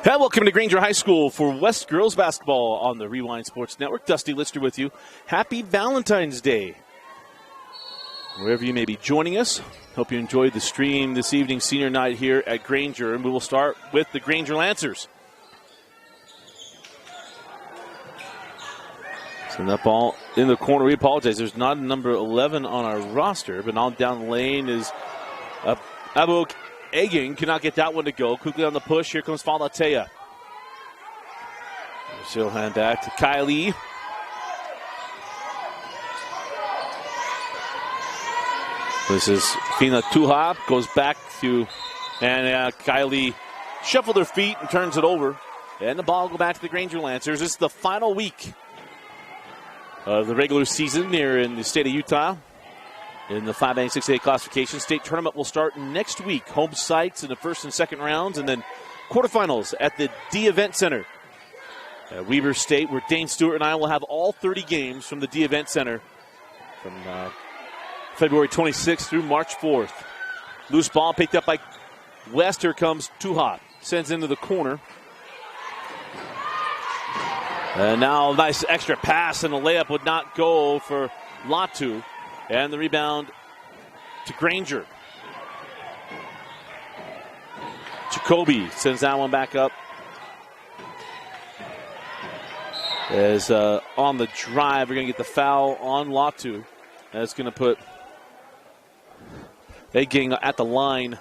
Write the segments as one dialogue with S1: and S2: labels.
S1: Hey, welcome to Granger High School for West Girls Basketball on the Rewind Sports Network. Dusty Lister with you. Happy Valentine's Day. Wherever you may be joining us, hope you enjoyed the stream this evening, senior night here at Granger, and we will start with the Granger Lancers. Send that ball in the corner. We apologize. There's not a number 11 on our roster, but on down the lane is Abu Egging. Cannot get that one to go. Quickly on the push. Here comes Falatea. She'll hand back to Kylie. This is Fina Tuha. Goes back to, and Kylie shuffled her feet and turns it over. And the ball will go back to the Granger Lancers. This is the final week of the regular season here in the state of Utah. In the 5A and 6A classification, state tournament will start next week. Home sites in the first and second rounds, and then quarterfinals at the D Event Center at Weber State, where Dane Stewart and I will have all 30 games from the D Event Center from February 26th through March 4th. Loose ball picked up by West. Here comes Tuha. Sends into the corner. And now a nice extra pass, and the layup would not go for Latu. And the rebound to Granger. Jacoby sends that one back up. As on the drive, we're going to get the foul on Latu. That's going to put Egging at the line.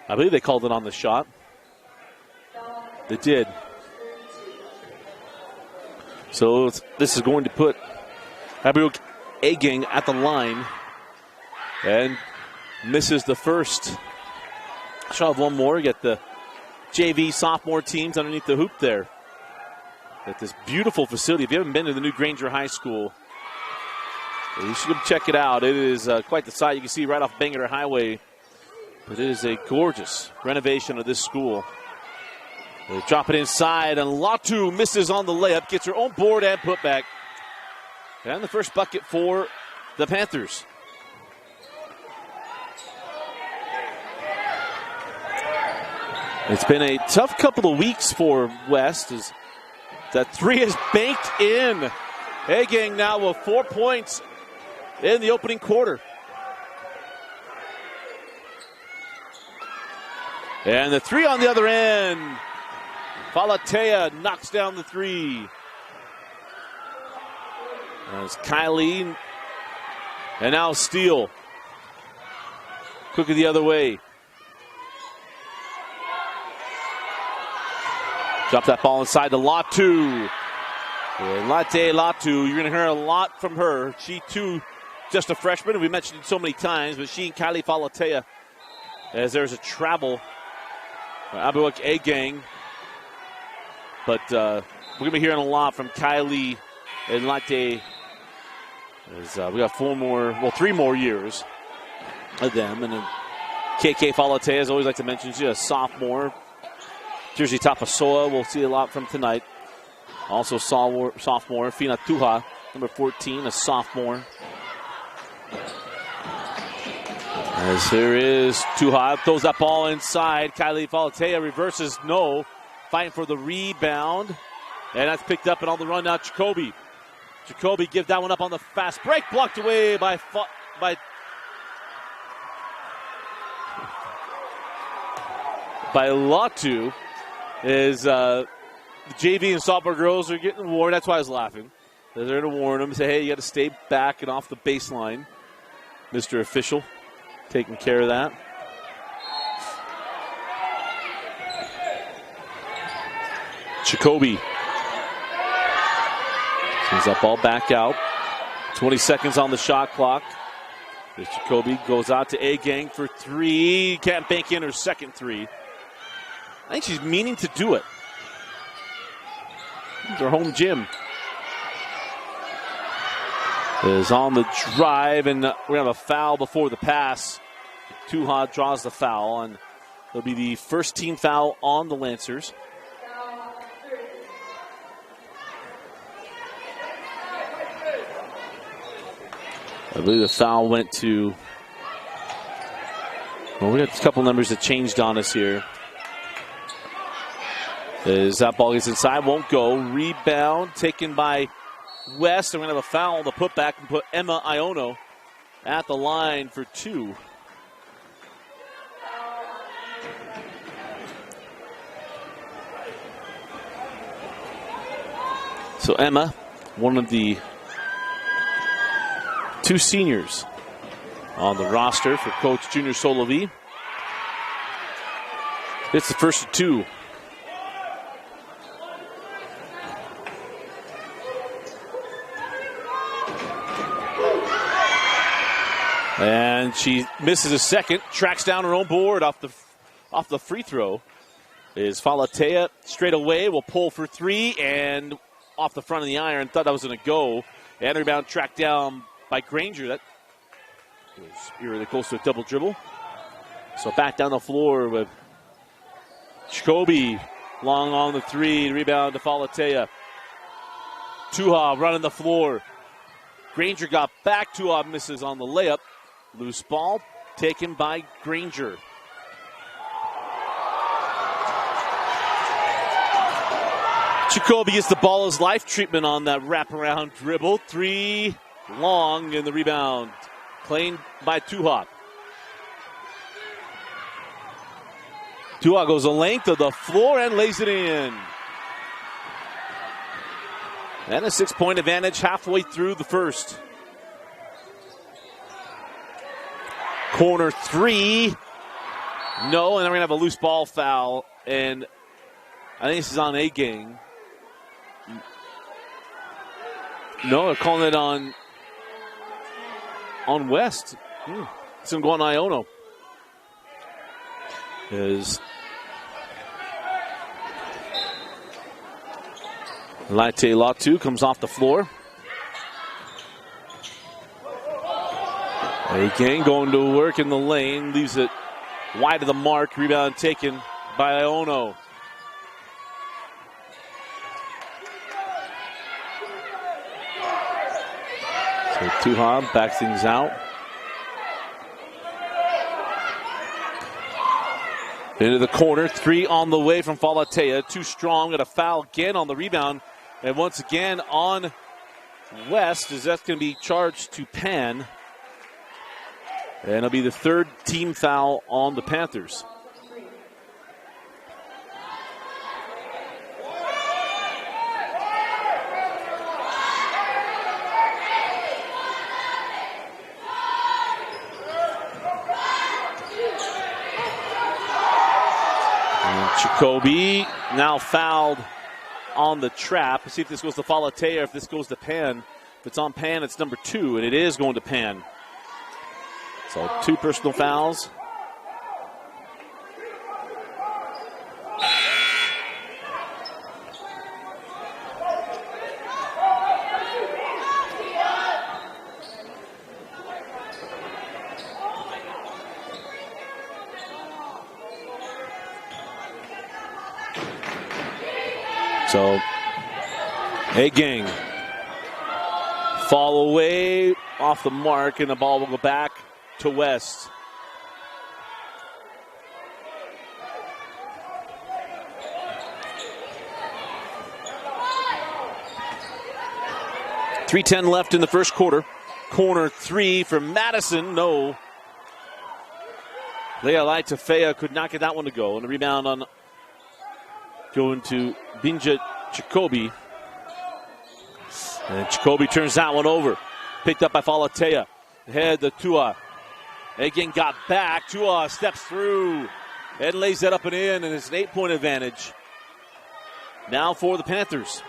S1: I believe they called it on the shot. They did. So this is going to put Abu Egging at the line and misses the first. She'll have one more. Get the JV sophomore teams underneath the hoop there at this beautiful facility. If you haven't been to the new Granger High School, you should come check it out. It is quite the sight. You can see right off Bangor Highway, but it is a gorgeous renovation of this school. They drop it inside, and Latu misses on the layup, gets her own board and putback. And the first bucket for the Panthers. It's been a tough couple of weeks for West as that three is banked in. Egging now with 4 points in the opening quarter. And the three on the other end. Falatea knocks down the three. As Kylie, and now Steele. Quickly the other way. Drop that ball inside to Latu. Latte Latu, you're going to hear a lot from her. She too, just a freshman, and we mentioned it so many times, but she and Kylie Falatea, as there's a travel. Abu Egging. But we're going to be hearing a lot from Kylie and Latte. We got three more years of them. And then KK Falatea, as I always like to mention, she's a sophomore. Jersey Tapasoa, we'll see a lot from tonight. Also sophomore, Fina Tuha, number 14, a sophomore. As here is Tuha, throws that ball inside. Kylie Falatea reverses, no. Fighting for the rebound. And that's picked up and on the run now, Jacoby. Jacoby give that one up on the fast break. Blocked away by Latu. Is the JV and sophomore girls are getting warned. That's why I was laughing. They're there to warn them. Say, hey, you got to stay back and off the baseline. Mr. Official taking care of that. Jacoby sends that ball back out. 20 seconds on the shot clock. As Jacoby goes out to Egging for three. Can't bank in her second three. I think she's meaning to do it. It's her home gym. Is on the drive, and we're going to have a foul before the pass. Tuha draws the foul, and it'll be the first team foul on the Lancers. I believe the foul went to, well, we got a couple numbers that changed on us here. As that ball gets inside, won't go. Rebound taken by West. They're going to have a foul to put back and put Emma Iono at the line for 2. So Emma, one of the 2 seniors on the roster for Coach Junior Solovi. It's the first of 2. And she misses a second, tracks down her own board off the free throw. Is Falatea straight away, will pull for 3 and off the front of the iron. Thought that was going to go. And rebound tracked down by Granger. That was really close to a double dribble. So back down the floor with Jacoby. Long on the 3. Rebound to Falatea. Tuha running the floor. Granger got back. Tuha misses on the layup. Loose ball taken by Granger. Jacoby gets the ball as life treatment on that wraparound dribble. 3 long in the rebound. Claimed by Tuha. Tuha goes the length of the floor and lays it in. And a 6-point advantage halfway through the first. Corner 3. No, and then we're going to have a loose ball foul. And I think this is on A-Gang. No, they're calling it on West. It's going to go on Iono. As Laite Latu comes off the floor. A-Gang going to work in the lane. Leaves it wide of the mark. Rebound taken by Iono. So Tuha backs things out. Into the corner. 3 on the way from Falatea. Too strong. Got a foul again on the rebound. And once again on West, as that's going to be charged to Pan. And it'll be the 3rd team foul on the Panthers. And Jacoby now fouled on the trap. Let's see if this goes to Falatea or if this goes to Pan. If it's on Pan, it's number 2, and it is going to Pan. So 2 personal fouls. So A-Gang fall away off the mark, and the ball will go back to West. .310 left in the first quarter. Corner 3 from Madison. No. Leah Laitafea could not get that one to go. And the rebound on going to Binja Jacoby. And Jacoby turns that one over. Picked up by Falatea. Head to Tua. Again got back. Tua steps through and lays that up and in, and it's an 8-point advantage now for the Panthers.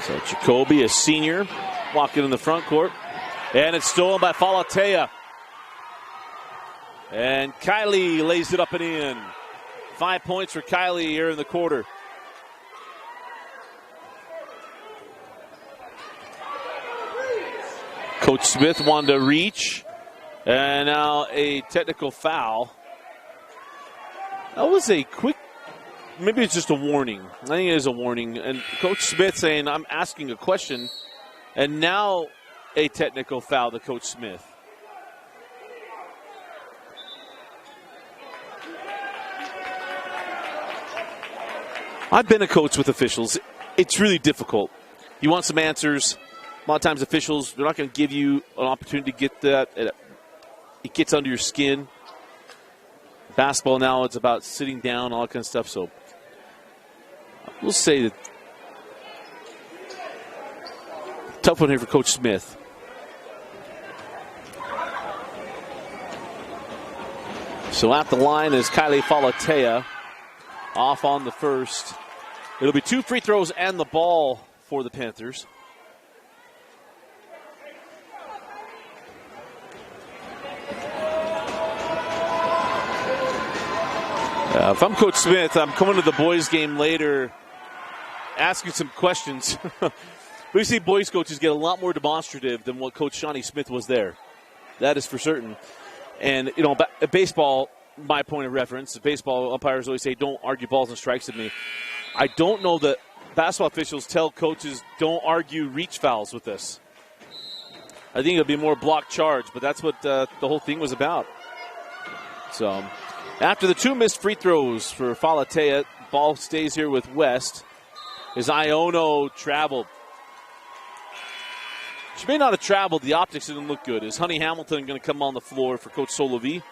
S1: So Jacoby, a senior, walking in the front court. And it's stolen by Falatea. And Kylie lays it up and in. 5 points for Kylie here in the quarter. Coach Smith wanted to reach. And now a technical foul. That was a quick, maybe it's just a warning. I think it is a warning. And Coach Smith saying, I'm asking a question. And now a technical foul to Coach Smith. I've been a coach with officials. It's really difficult. You want some answers. A lot of times officials, they're not going to give you an opportunity to get that. It gets under your skin. Basketball now, it's about sitting down, all that kind of stuff. So we'll say that tough one here for Coach Smith. So at the line is Kylie Falatea off on the first. It'll be 2 free throws and the ball for the Panthers. If I'm Coach Smith, I'm coming to the boys game later asking some questions. We see boys coaches get a lot more demonstrative than what Coach Shawnee Smith was there. That is for certain. And, you know, baseball, my point of reference, baseball umpires always say, don't argue balls and strikes with me. I don't know that basketball officials tell coaches don't argue reach fouls with this. I think it'll be more block charge, but that's what the whole thing was about. So after the 2 missed free throws for Falatea, ball stays here with West. As Iono traveled. She may not have traveled. The optics didn't look good. Is Honey Hamilton going to come on the floor for Coach Solovi?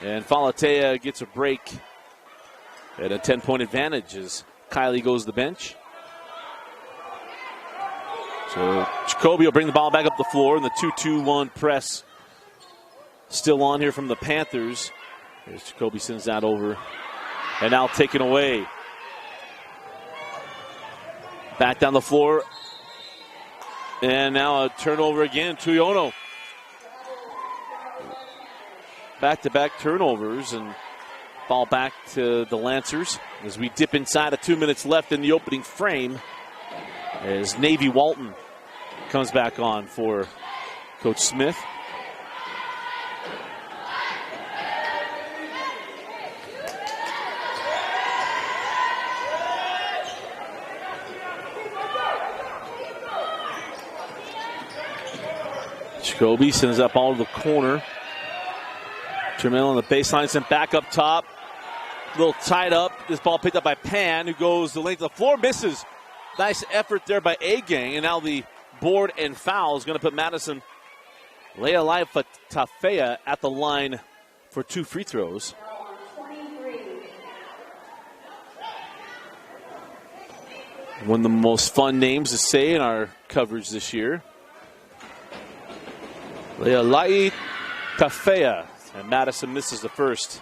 S1: And Falatea gets a break at a 10-point advantage as Kylie goes to the bench. So Jacoby will bring the ball back up the floor, and the 2-2-1 press still on here from the Panthers. As Jacoby sends that over, and now taken away. Back down the floor. And now a turnover again. Tuyono. Back-to-back turnovers, and ball back to the Lancers as we dip inside of 2 minutes left in the opening frame as Navy Walton comes back on for Coach Smith. Jacoby sends up all to the corner. Terminal on the baseline, sent back up top. A little tied up. This ball picked up by Pan, who goes the length of the floor, misses. Nice effort there by A-Gang, and now the board and foul is going to put Madison Lealai-Tafea at the line for 2 free throws. One of the most fun names to say in our coverage this year. Lealai-Tafea, and Madison misses the first.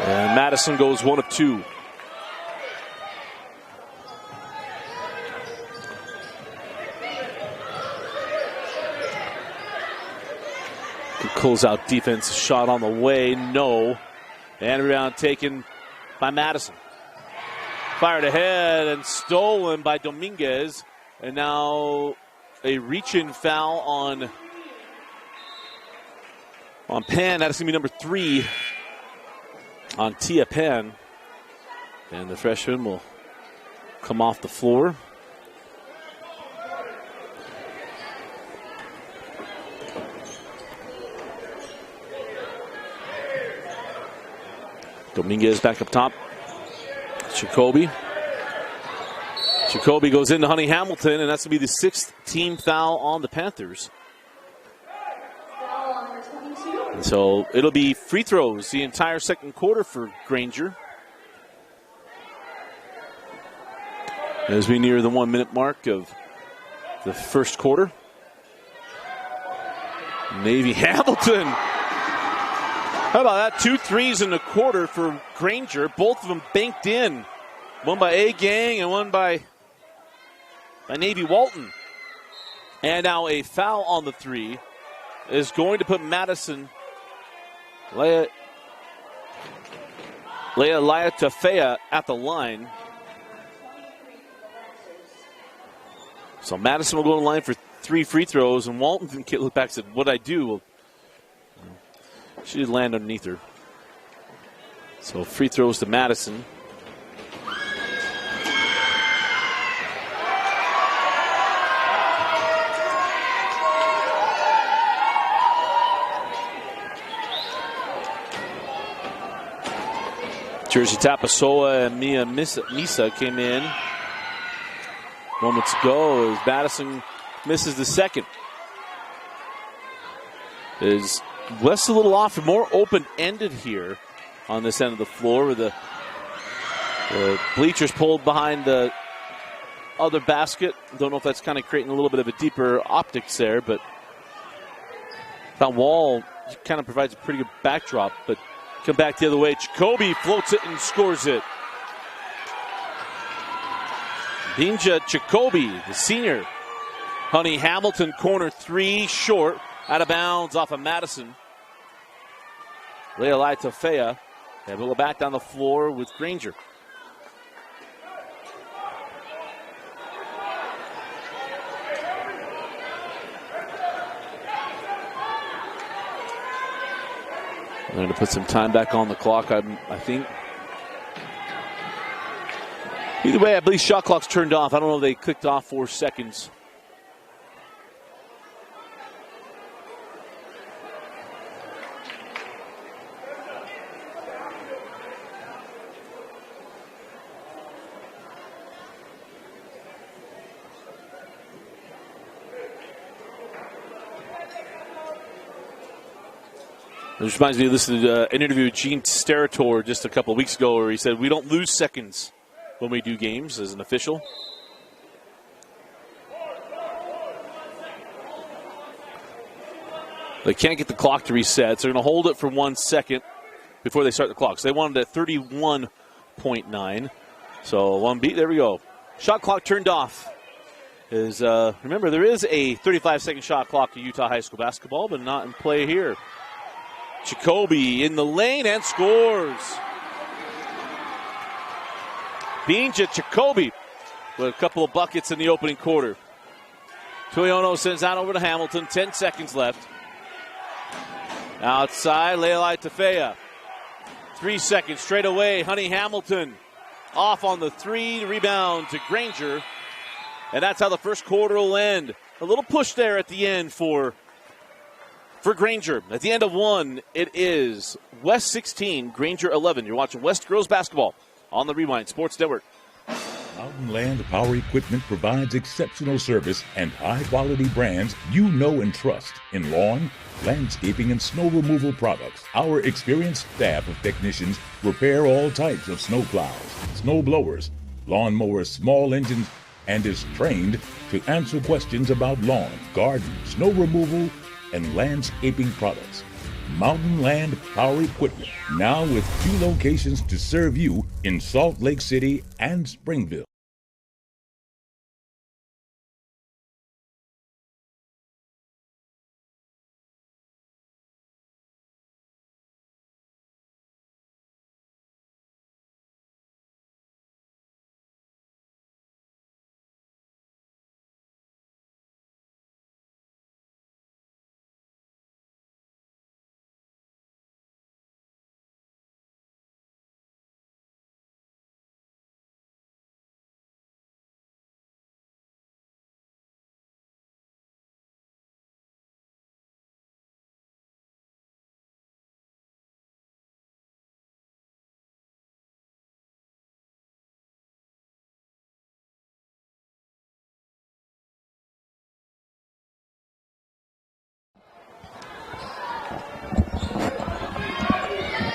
S1: And Madison goes 1 of 2. Close out defense, shot on the way, no. And rebound taken by Madison. Fired ahead and stolen by Dominguez. And now a reach-in foul on Pan. That's going to be number 3 on Tia Pan. And the freshman will come off the floor. Dominguez back up top. Jacoby. Jacoby goes into Honey Hamilton, and that's going to be the 6th team foul on the Panthers. And so it'll be free throws the entire second quarter for Granger. As we near the 1 minute mark of the first quarter. Navy Hamilton. How about that? 2 threes in the quarter for Granger. Both of them banked in. One by A-Gang and one by Navy Walton. And now a foul on the 3 is going to put Madison Lealai-Tafea at the line. So Madison will go to the line for 3 free throws, and Walton can look back and said, what'd I do? Well, she did land underneath her. So free throws to Madison. Jersey Tapasoa and Mia Misa came in moments ago as Madison misses the second. Is West a little off, more open-ended here on this end of the floor, where the bleachers pulled behind the other basket. Don't know if that's kind of creating a little bit of a deeper optics there, but that wall kind of provides a pretty good backdrop. But come back the other way. Jacoby floats it and scores it. Binja Jacoby, the senior. Honey Hamilton, corner three, short, out of bounds off of Madison. Leilai Tafea, and we'll go back down the floor with Granger. They're going to put some time back on the clock, I think. Either way, I believe shot clock's turned off. I don't know if they clicked off 4 seconds. This reminds me of listening to an interview with Gene Steratore just a couple of weeks ago where he said, we don't lose seconds when we do games as an official. They can't get the clock to reset, so they're going to hold it for 1 second before they start the clock. So they wanted at 31.9. So one beat, there we go. Shot clock turned off. Remember, there is a 35-second shot clock in Utah High School basketball, but not in play here. Jacoby in the lane and scores. Binja Jacoby with a couple of buckets in the opening quarter. Tuiono sends that over to Hamilton. 10 seconds left. Outside, Leilai Tafea. 3 seconds straight away. Honey Hamilton off on the three. Rebound to Granger. And that's how the first quarter will end. A little push there at the end for Granger. At the end of one, it is West 16, Granger 11. You're watching West Girls Basketball on the Rewind Sports Network.
S2: Mountain Land Power Equipment provides exceptional service and high-quality brands you know and trust in lawn, landscaping, and snow removal products. Our experienced staff of technicians repair all types of snow plows, snow blowers, lawn mowers, small engines, and is trained to answer questions about lawn, garden, snow removal, and landscaping products. Mountain Land Power Equipment, now with 2 locations to serve you in Salt Lake City and Springville.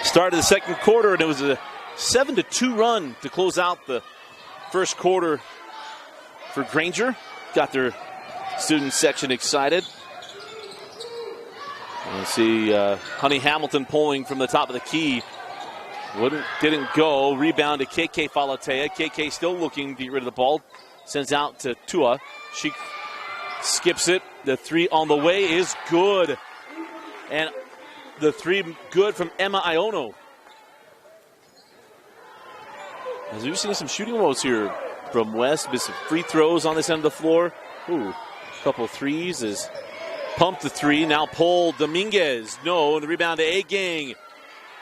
S1: Started the second quarter, and it was a 7-2 run to close out the first quarter for Granger. Got their student section excited. You see Honey Hamilton pulling from the top of the key. Didn't go. Rebound to KK Falatea. KK still looking to get rid of the ball. Sends out to Tua. She skips it. The three on the way is good. And the three good from Emma Iono. As we've seen some shooting woes here from West. Missed some free throws on this end of the floor. Ooh, a couple of threes is pumped the three. Now pulled Dominguez. No, and the rebound to A-Gang.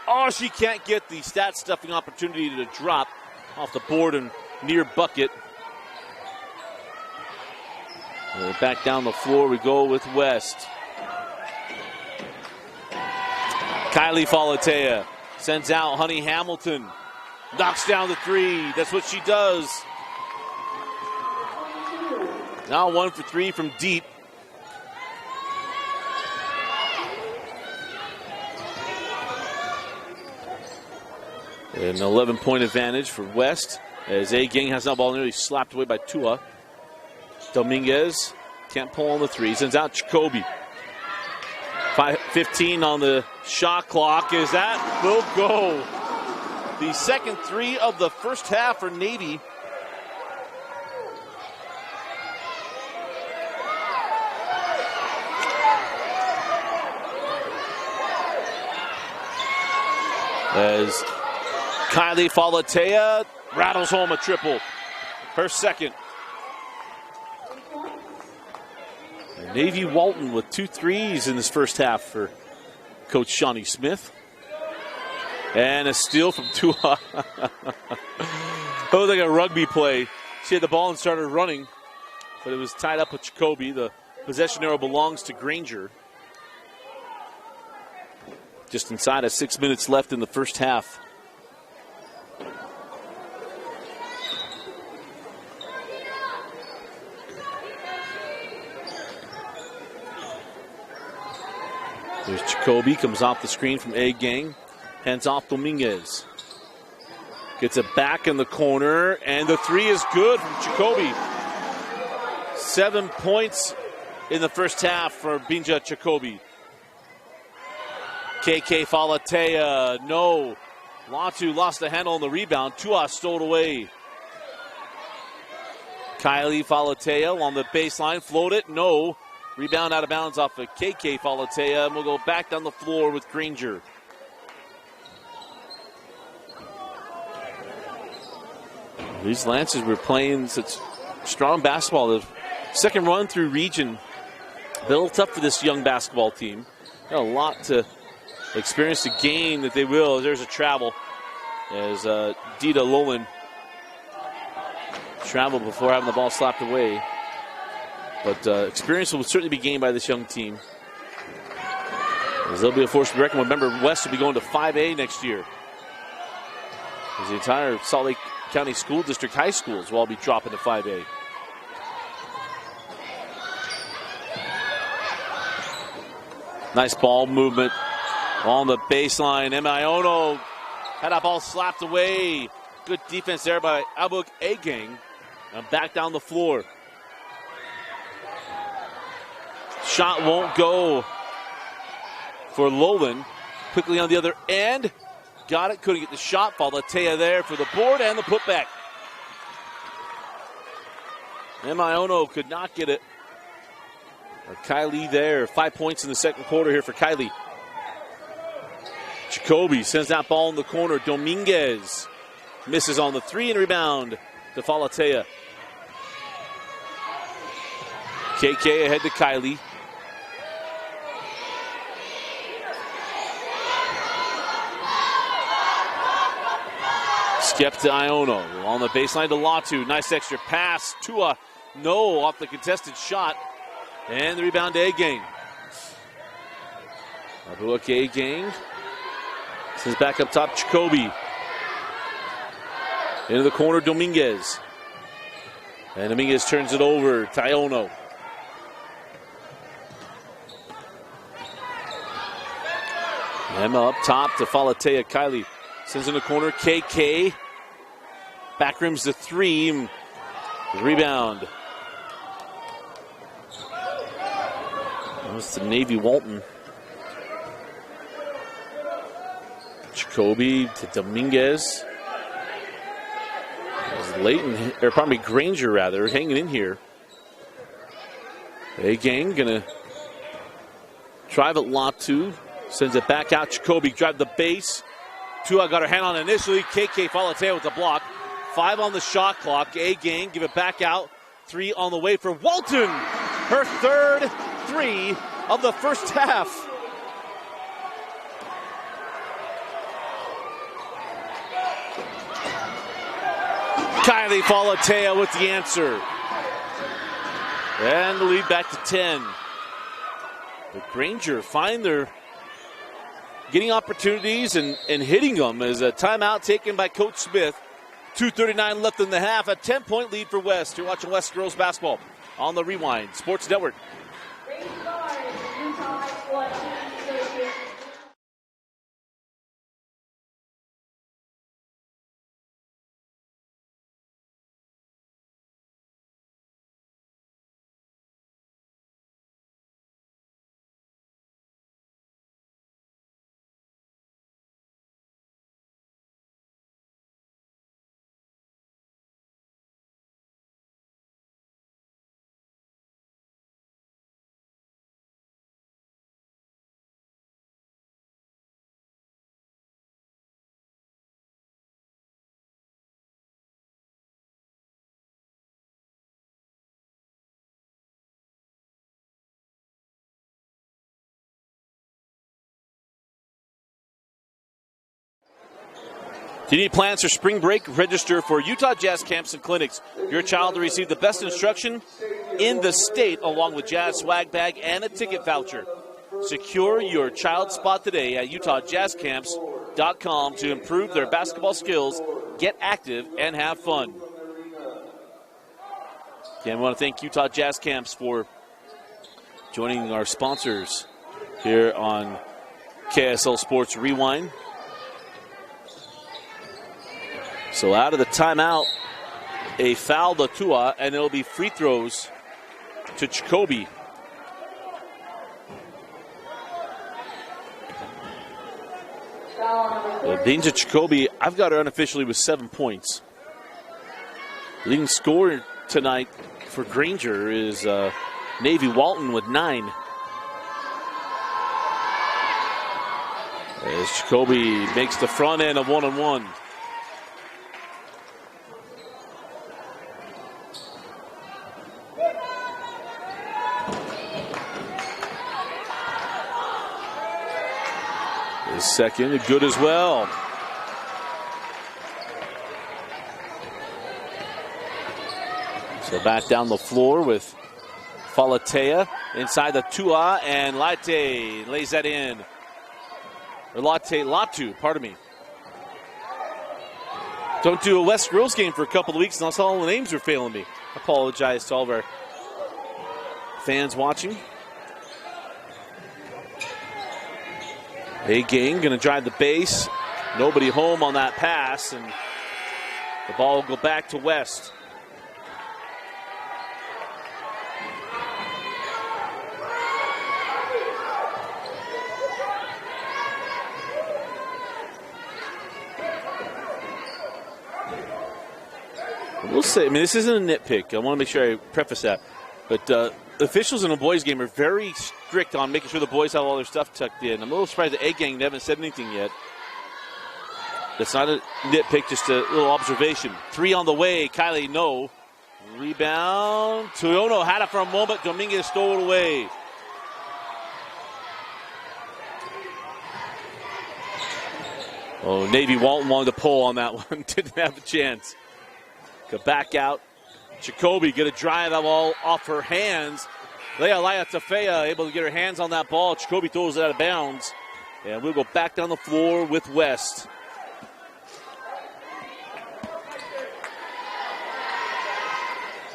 S1: Oh, she can't get the stat-stuffing opportunity to drop off the board and near bucket. Back down the floor we go with West. Kylie Falatea sends out Honey Hamilton. Knocks down the three. That's what she does. Now 1 for 3 from deep. An 11-point advantage for West as A-Gang has that ball nearly slapped away by Tua. Dominguez can't pull on the three. Sends out Jacoby. 15 on the shot clock. Is that will go. The second three of the first half for Navy. As Kylie Falatea rattles home a triple. Her second. Navy Walton with 2 threes in this first half for Coach Shawnee Smith. And a steal from Tua. That was like a rugby play. She had the ball and started running, but it was tied up with Jacoby. The possession arrow belongs to Granger. Just inside of 6 minutes left in the first half. There's Jacoby, comes off the screen from A-Gang. Hands off Dominguez. Gets it back in the corner, and the three is good from Jacoby. 7 points in the first half for Binja Jacoby. KK Falatea, no. Latu lost the handle on the rebound. Tua stole it away. Kylie Falatea on the baseline, float it, no. Rebound out of bounds off of KK Falatea, and we'll go back down the floor with Granger. These Lancers were playing such strong basketball. The second run through region, a little tough for this young basketball team. Got a lot to experience to gain that they will. There's a travel as Dita Lolan traveled before having the ball slapped away. But experience will certainly be gained by this young team, as they'll be a force to be reckoned with. Remember, West will be going to 5A next year, as the entire Salt Lake County School District high schools will all be dropping to 5A. Nice ball movement on the baseline. Emiono had that ball slapped away. Good defense there by Abuk A-Gang. And back down the floor. Shot won't go for Lolan. Quickly on the other end. Got it, couldn't get the shot. Falatea there for the board and the putback. Emiono could not get it. Kylie there. 5 points in the second quarter here for Kylie. Jacoby sends that ball in the corner. Dominguez misses on the three and rebound to Falatea. KK ahead to Kylie. Skip to Iono. On the baseline to Latu. Nice extra pass. Tua, no, off the contested shot. And the rebound to A-Gang. Abuak A-Gang. Sends back up top, Jacoby. Into the corner, Dominguez. And Dominguez turns it over to Iono. Emma up top to Falatea. Kylie sends in the corner. KK. Back rims the three. Rebound. That's the Navy Walton. Jacoby to Dominguez. Leighton, or probably Granger rather, hanging in here. A-Gang gonna drive at Latu. Sends it back out. Jacoby drive the base. Tua got her hand on it initially. KK Falatea with the block. 5 on the shot clock. A-Gang give it back out. 3 on the way for Walton. Her third 3 of the first half. Kylie Falatea with the answer. And the lead back to 10. But Granger find their getting opportunities and hitting them as a timeout taken by Coach Smith. 2:39 left in the half, a 10-point lead for West. You're watching West girls basketball on the Rewind Sports Network. Do you need plans for spring break? Register for Utah Jazz Camps and Clinics. Your child will receive the best instruction in the state, along with Jazz swag bag and a ticket voucher. Secure your child's spot today at UtahJazzCamps.com to improve their basketball skills, get active, and have fun. Again, I want to thank Utah Jazz Camps for joining our sponsors here on KSL Sports Rewind. So out of the timeout, a foul to Tua, and it'll be free throws to Jacoby. Binja Jacoby, I've got her unofficially with 7 points. Leading scorer tonight for Granger is Navy Walton with 9. As Jacoby makes the front end of 1-on-1. Second, good as well. So back down the floor with Falatea inside the Tua, and Latte lays that in. Or Latu, pardon me. Don't do a West Girls game for a couple of weeks, and that's all the names are failing me. I apologize to all of our fans watching. A-Gang going to drive the base. Nobody home on that pass, and the ball will go back to West. We'll say, I mean, this isn't a nitpick. I want to make sure I preface that. But the officials in a boys' game are very strict on making sure the boys have all their stuff tucked in. I'm a little surprised that A-Gang, they haven't said anything yet. That's not a nitpick, just a little observation. 3 on the way. Kylie, no. Rebound. Tuyono had it for a moment. Dominguez stole it away. Oh, Navy Walton wanted to pull on that one. Didn't have a chance. Go back out. Jacoby going to drive that ball off her hands. Leia Tafea able to get her hands on that ball. Jacoby throws it out of bounds. And we'll go back down the floor with West.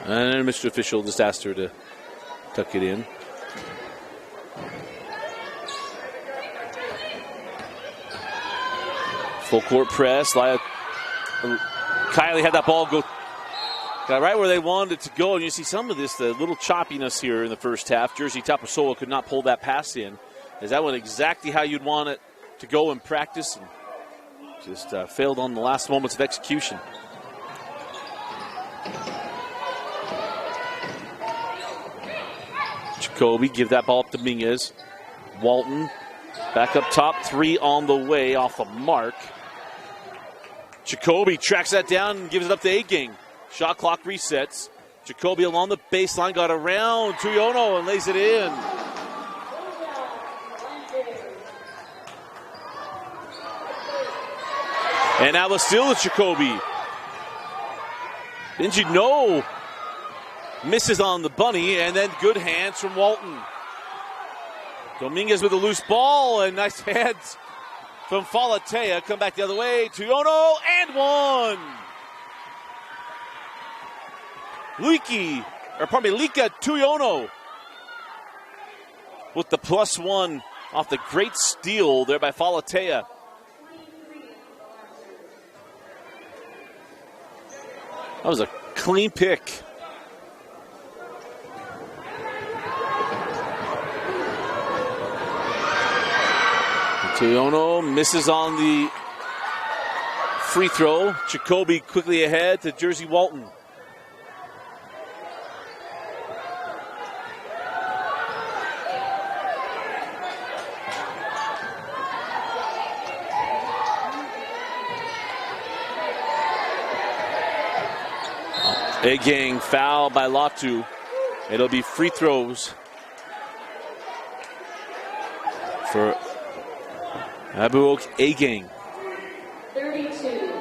S1: And Mr. Official just asked her to tuck it in. Full court press. Kylie had that ball go. Got right where they wanted it to go, and you see some of this, the little choppiness here in the first half. Jersey Tapasola could not pull that pass in, as that went exactly how you'd want it to go in practice, and just failed on the last moments of execution. Jacoby give that ball up to Dominguez. Walton back up top, 3 on the way off the mark. Jacoby tracks that down and gives it up to A-Gang. Shot clock resets. Jacoby along the baseline, got around Tuyono and lays it in. And that was still Jacoby. Benji no misses on the bunny, and then good hands from Walton. Dominguez with a loose ball, and nice hands from Falatea. Come back the other way. Tuono and one. Lika Tuono with the +1 off the great steal there by Falatea. That was a clean pick. Tuono misses on the free throw. Jacoby quickly ahead to Jersey Walton. A-Gang foul by Latu. It'll be free throws for Abuok A-Gang.
S3: 32.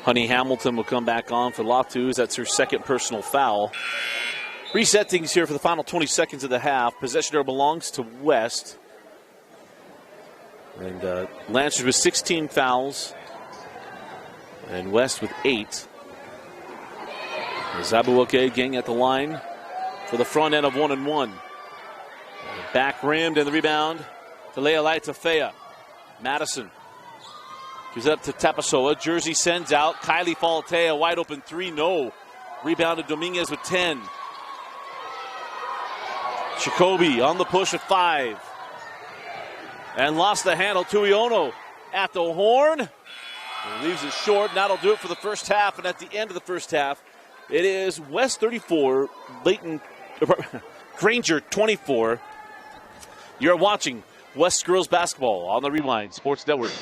S1: Honey Hamilton will come back on for Latu. That's her second personal foul. Reset things here for the final 20 seconds of the half. Possession arrow belongs to West. And Lancers with 16 fouls. And West with 8. Zabuoke A-Gang at the line for the front end of 1-1. Back rimmed and the rebound to Lealai Tafea. Madison gives it up to Tapasoa. Jersey sends out. Kylie Falatea wide open 3. No. Rebounded Dominguez with 10. Jacoby on the push at 5. And lost the handle. Tuono at the horn. And leaves it short. And that'll do it for the first half. And at the end of the first half, it is West 34, Granger 24. You're watching West Girls Basketball on the Rewind Sports Network.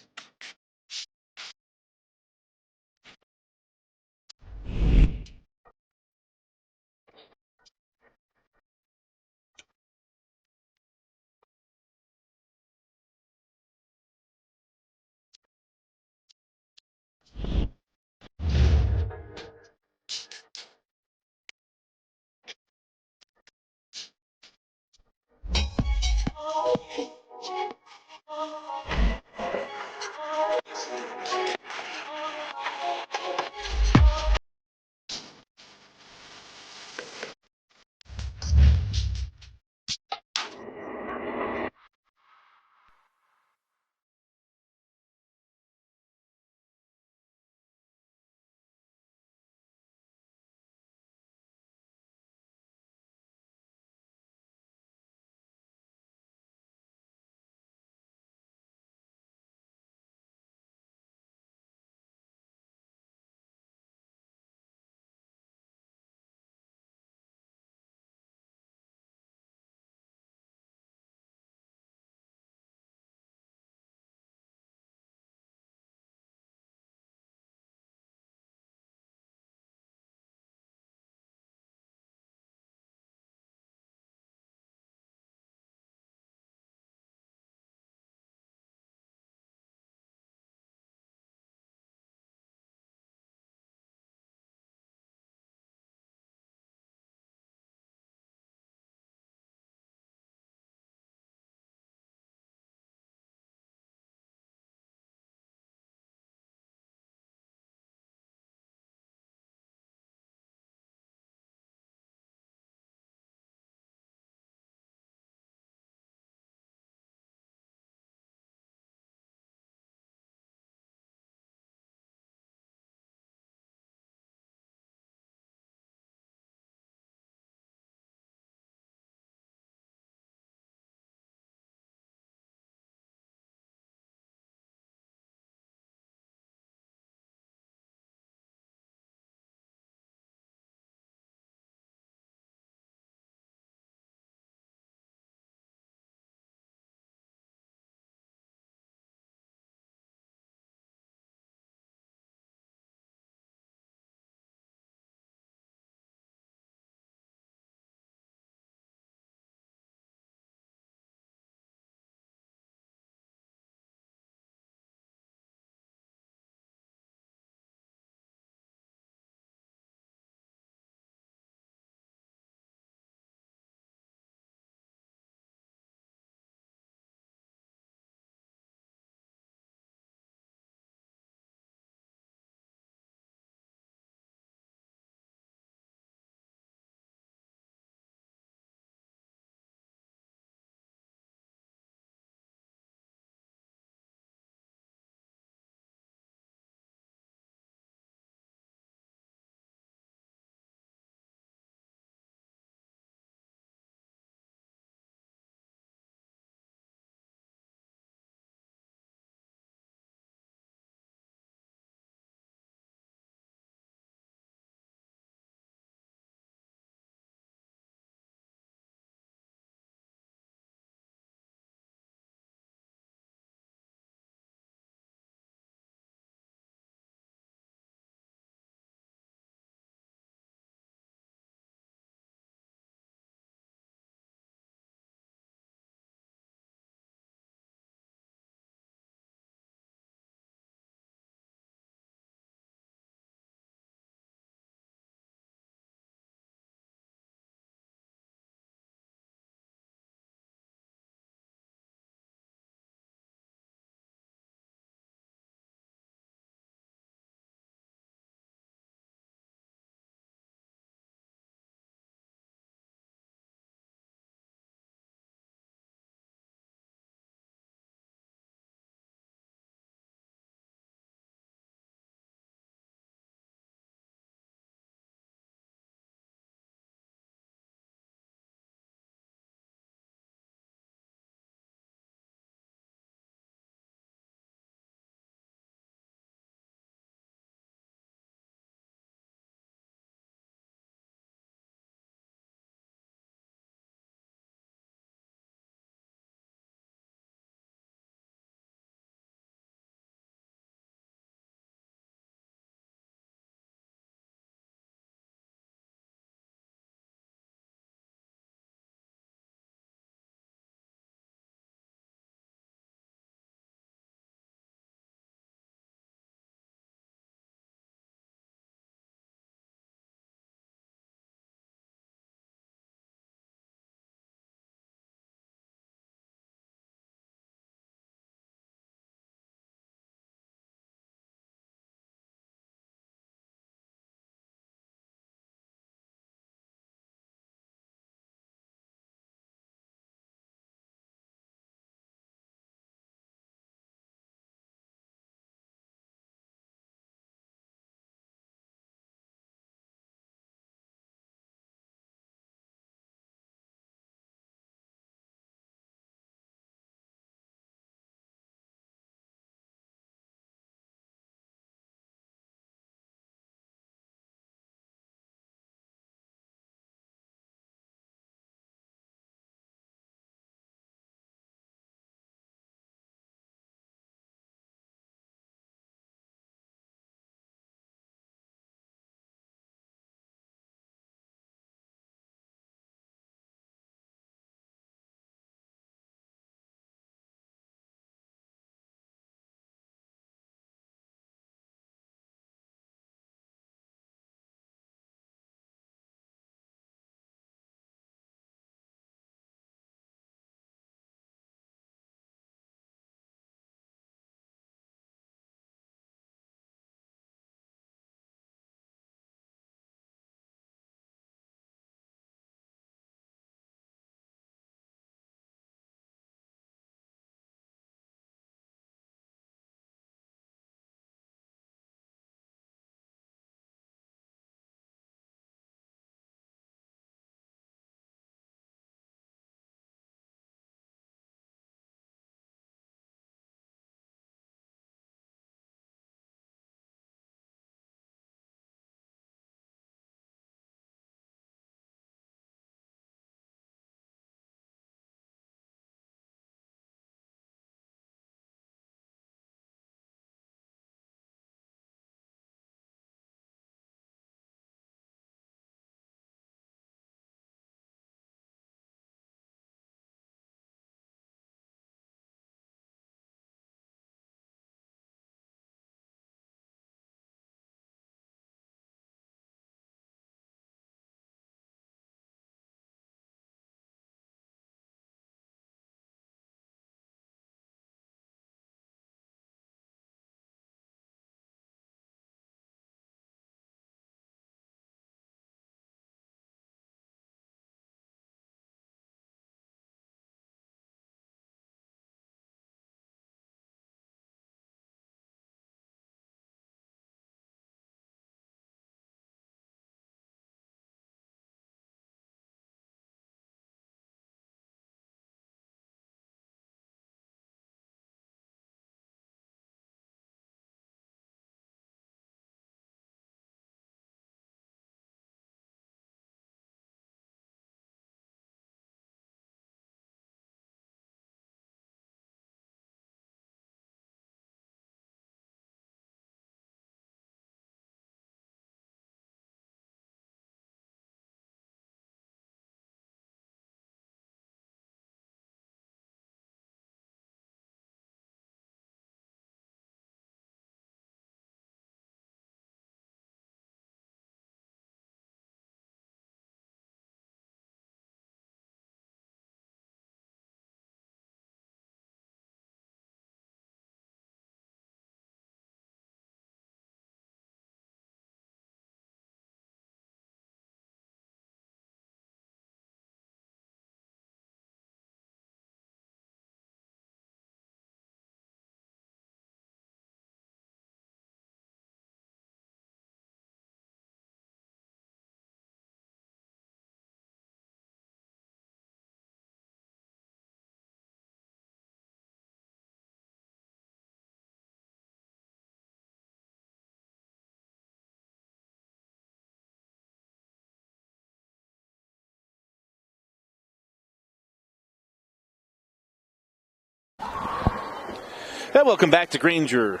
S1: And welcome back to Granger.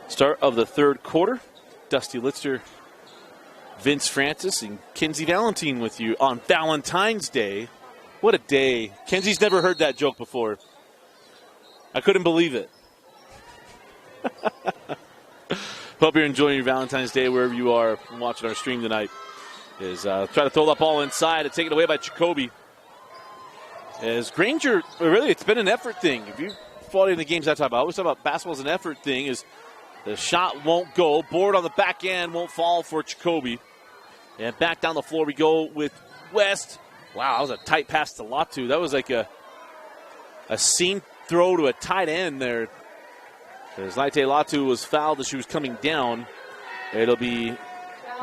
S1: Start of the third quarter. Dusty Litster, Vince Francis, and Kenzie Valentine with you on Valentine's Day. What a day. Kenzie's never heard that joke before. I couldn't believe it. Hope you're enjoying your Valentine's Day wherever you are watching our stream tonight. Try to throw that ball inside and take it away by Jacoby. As Granger, really, it's been an effort thing. If you follow in the games I talk about, I always talk about basketball as an effort thing. Is the shot won't go. Board on the back end won't fall for Jacoby. And back down the floor we go with West. Wow, that was a tight pass to Latu. That was like a seam throw to a tight end there. As Laite Latu was fouled as she was coming down. It'll be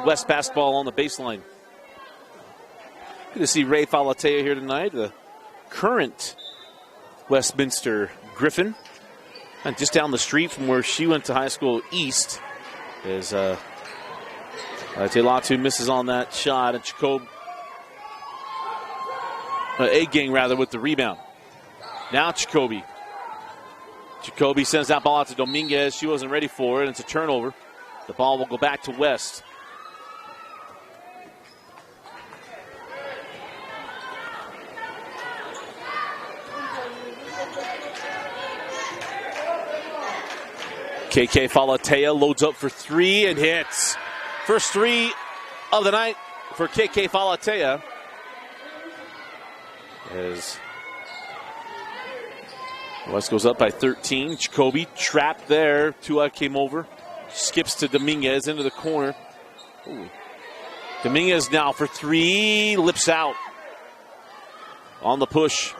S1: West basketball on the baseline. Good to see Ray Falatea here tonight, the current Westminster Griffin. And just down the street from where she went to high school east. As Laite Latu misses on that shot. And Jacob, A-Gang rather, with the rebound. Now Jacoby. Jacoby sends that ball out to Dominguez. She wasn't ready for it. And it's a turnover. The ball will go back to West. KK Falatea loads up for three and hits. First three of the night for KK Falatea. As West goes up by 13. Jacoby trapped there. Tua came over. Skips to Dominguez into the corner. Ooh. Dominguez now for three. Lips out. On the push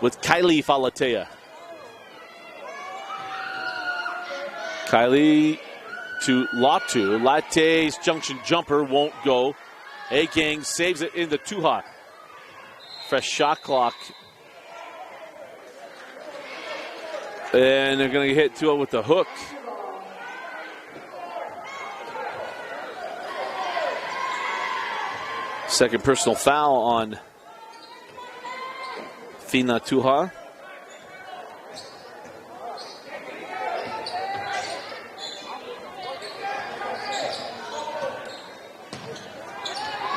S1: with Kylie Falatea. Kylie to Latu. Latte's junction jumper won't go. A-Gang saves it into Tuha. Fresh shot clock. And they're going to hit Tuha with the hook. Second personal foul on Fina Tuha.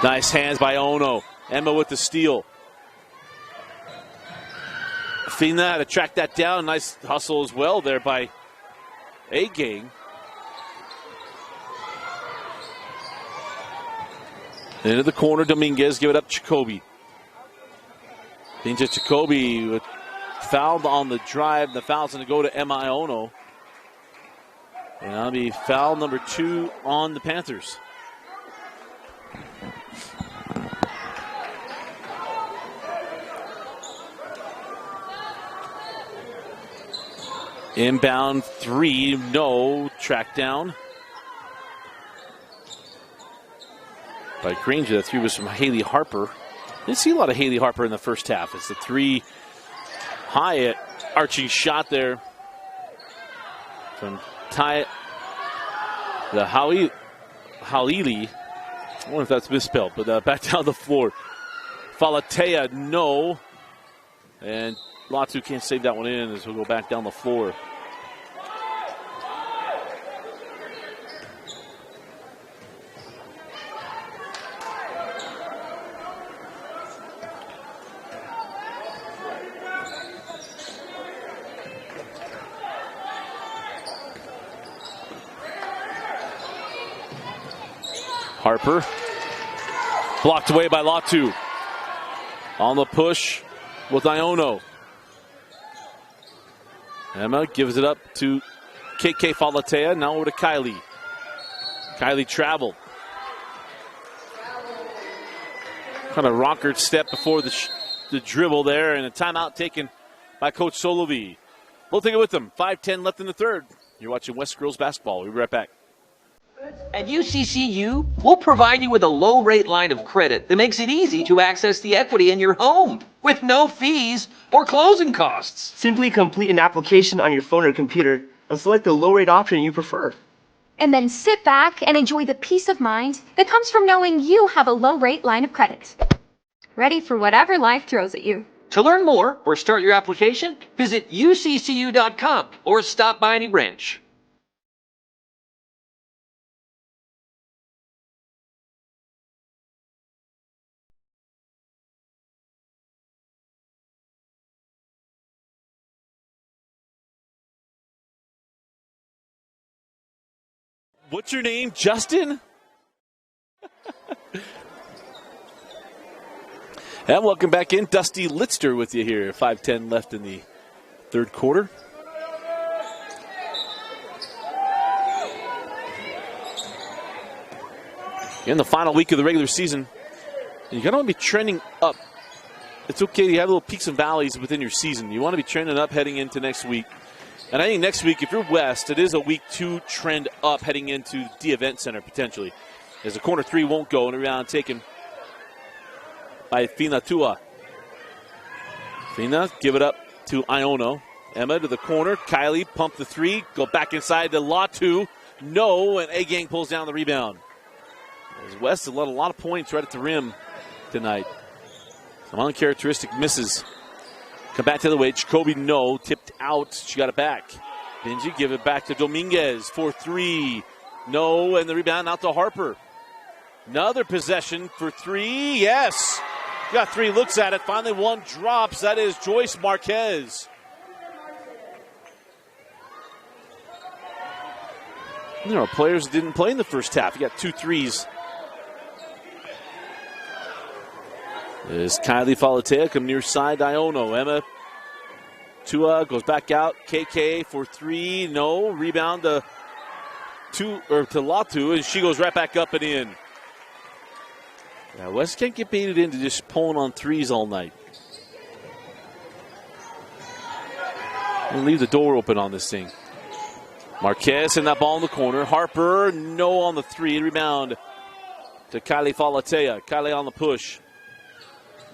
S1: Nice hands by Ono. Emma with the steal. Fina had to track that down. Nice hustle as well there by A-Gang. Into the corner, Dominguez. Give it up, Jacoby. Ninja Jacoby fouled on the drive. The foul's going to go to Emma Ono. And that'll be foul number 2 on the Panthers. Inbound 3, no. Track down by Granger. That 3 was from Haley Harper. Didn't see a lot of Haley Harper in the first half. It's the 3 high arching shot there from the Halili. I wonder if that's misspelled, but back down the floor. Falatea, no. And Latu can't save that one in as we'll go back down the floor. Harper blocked away by Latu. On the push with Iono. Emma gives it up to KK Falatea. Now over to Kylie. Kylie traveled. Kind of rocker step before the dribble there, and a timeout taken by Coach Solovi. We'll take it with them. 5:10 left in the third. You're watching West Girls Basketball. We'll be right back.
S4: At UCCU, we'll provide you with a low-rate line of credit that makes it easy to access the equity in your home with no fees or closing costs.
S5: Simply complete an application on your phone or computer and select the low-rate option you prefer.
S6: And then sit back and enjoy the peace of mind that comes from knowing you have a low-rate line of credit. Ready for whatever life throws at you.
S4: To learn more or start your application, visit uccu.com or stop by any branch.
S1: What's your name, Justin? And welcome back in. Dusty Litster with you here. 5:10 left in the third quarter. In the final week of the regular season, you're going to be trending up. It's okay to have little peaks and valleys within your season. You want to be trending up heading into next week. And I think next week, if you're West, it is a week 2 trend up heading into the event center potentially. As the corner 3 won't go, and a rebound taken by Fina Tua. Fina, give it up to Iono. Emma to the corner. Kylie, pump the 3. Go back inside to Latu. No, and A-Gang pulls down the rebound. As West has let a lot of points right at the rim tonight. Some uncharacteristic misses. Come back to the way. Jacoby, no. Tipped out. She got it back. Benji, give it back to Dominguez for 3. No, and the rebound out to Harper. Another possession for 3. Yes. Got 3 looks at it. Finally one drops. That is Joyce Marquez. There are players that didn't play in the first half. You got 2 threes. There's Kylie Falatea come near side. Iono. Emma Tua goes back out. KK for 3. No. Rebound to Latu, and she goes right back up and in. Now, West can't get baited into just pulling on 3s all night. We'll leave the door open on this thing. Marquez in that ball in the corner. Harper, no on the 3. Rebound to Kylie Falatea. Kylie on the push.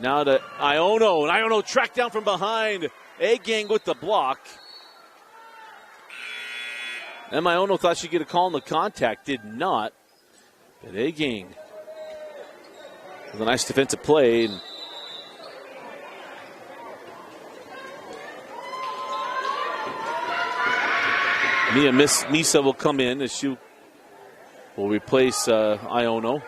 S1: Now to Iono, and Iono tracked down from behind. A-Gang with the block. And Iono thought she'd get a call on the contact. Did not. But A-Gang with a nice defensive play. And Mia Misa will come in as she will replace Iono.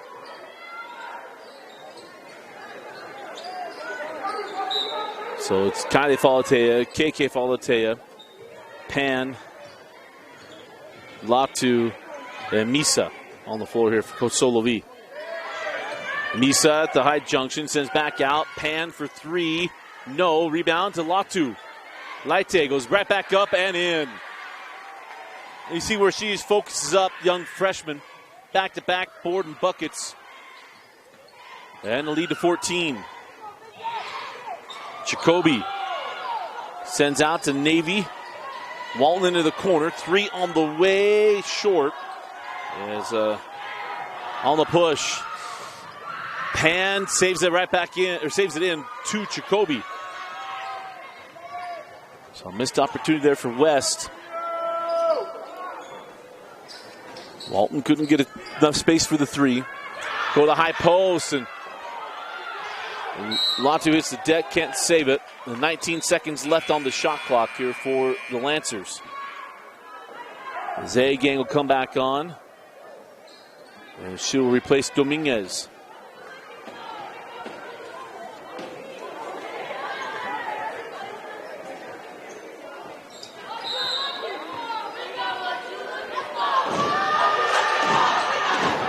S1: So it's Kylie Falatea, KK Falatea, Pan, Latu, and Misa on the floor here for Coach Solovi. Misa at the high junction, sends back out. Pan for 3. No. Rebound to Latu. Laite goes right back up and in. You see where she focuses up, young freshman. Back-to-back board and buckets. And the lead to 14. Jacoby sends out to Navy. Walton into the corner. 3 on the way, short. As on the push. Pan saves it right back in, or saves it in to Jacoby. So a missed opportunity there for West. Walton couldn't get enough space for the 3. Go to the high post, and Latu hits the deck, can't save it. 19 seconds left on the shot clock here for the Lancers. A-Gang will come back on. And she will replace Dominguez.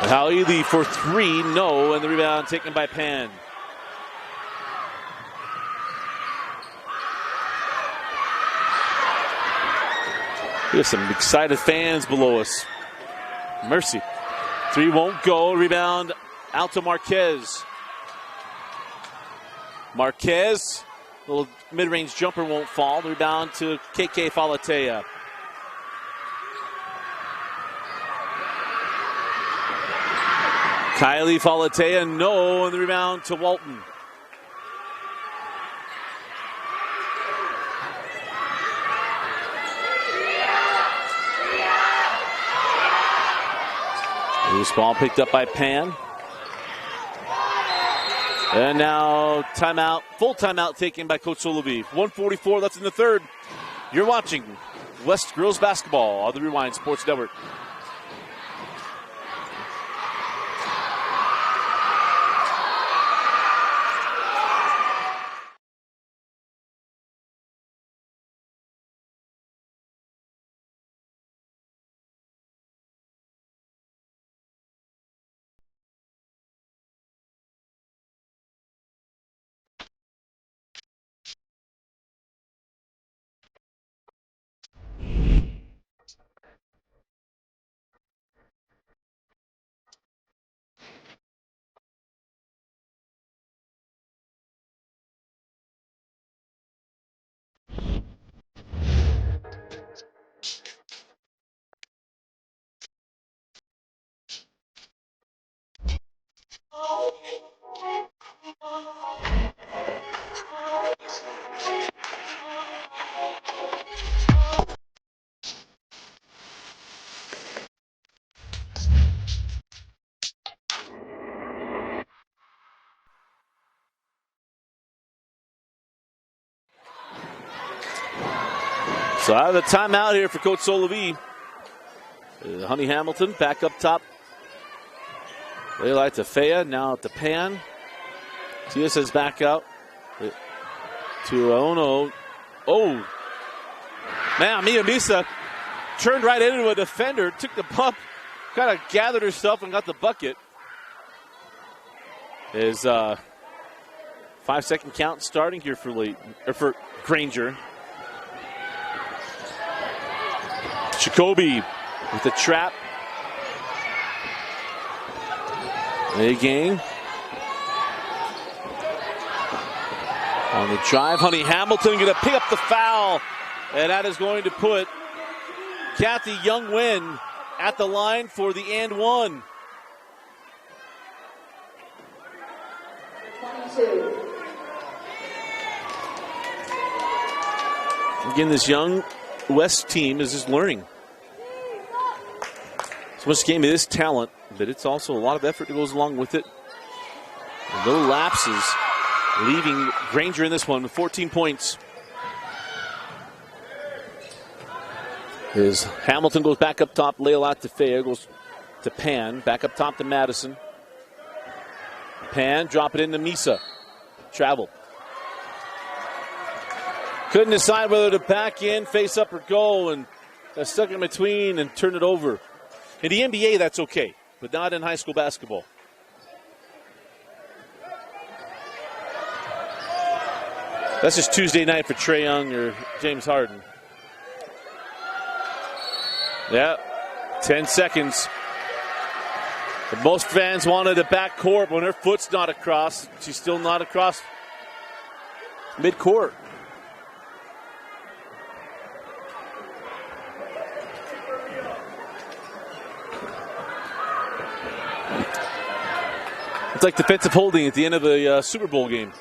S1: Hauili for 3, no, and the rebound taken by Pan. We have some excited fans below us. Mercy. 3 won't go. Rebound out to Marquez. Marquez, little mid-range jumper won't fall. The rebound to KK Falatea. Kylie Falatea, no, and the rebound to Walton. Loose ball picked up by Pan. And now timeout, full timeout taken by Coach Solovi. 1:44 left in the third. You're watching West Girls Basketball on the Rewind Sports Network. So out of the timeout here for Coach Solovi. Honey Hamilton back up top. They like to Fea, now at the pan. Tia says back out to Ono. Oh, man, Mia Misa turned right into a defender, took the bump, kind of gathered herself and got the bucket. Is 5-second count starting here for Granger. Jacoby with the trap. Gang on the drive. Honey Hamilton going to pick up the foul, and that is going to put Kathy Young-Win at the line for the and one.
S3: 22.
S1: Again, this young West team is just learning. So much game, it is talent, but it's also a lot of effort that goes along with it. No lapses, leaving Granger in this one with 14 points. As Hamilton goes back up top, Leila to Fea, goes to Pan, back up top to Madison. Pan, drop it into Misa. Travel. Couldn't decide whether to back in, face up, or go, and got stuck in between and turned it over. In the NBA, that's okay, but not in high school basketball. That's just Tuesday night for Trae Young or James Harden. Yeah, 10 seconds. But most fans wanted a back court when her foot's not across. She's still not across mid-court. It's like defensive holding at the end of a Super Bowl game.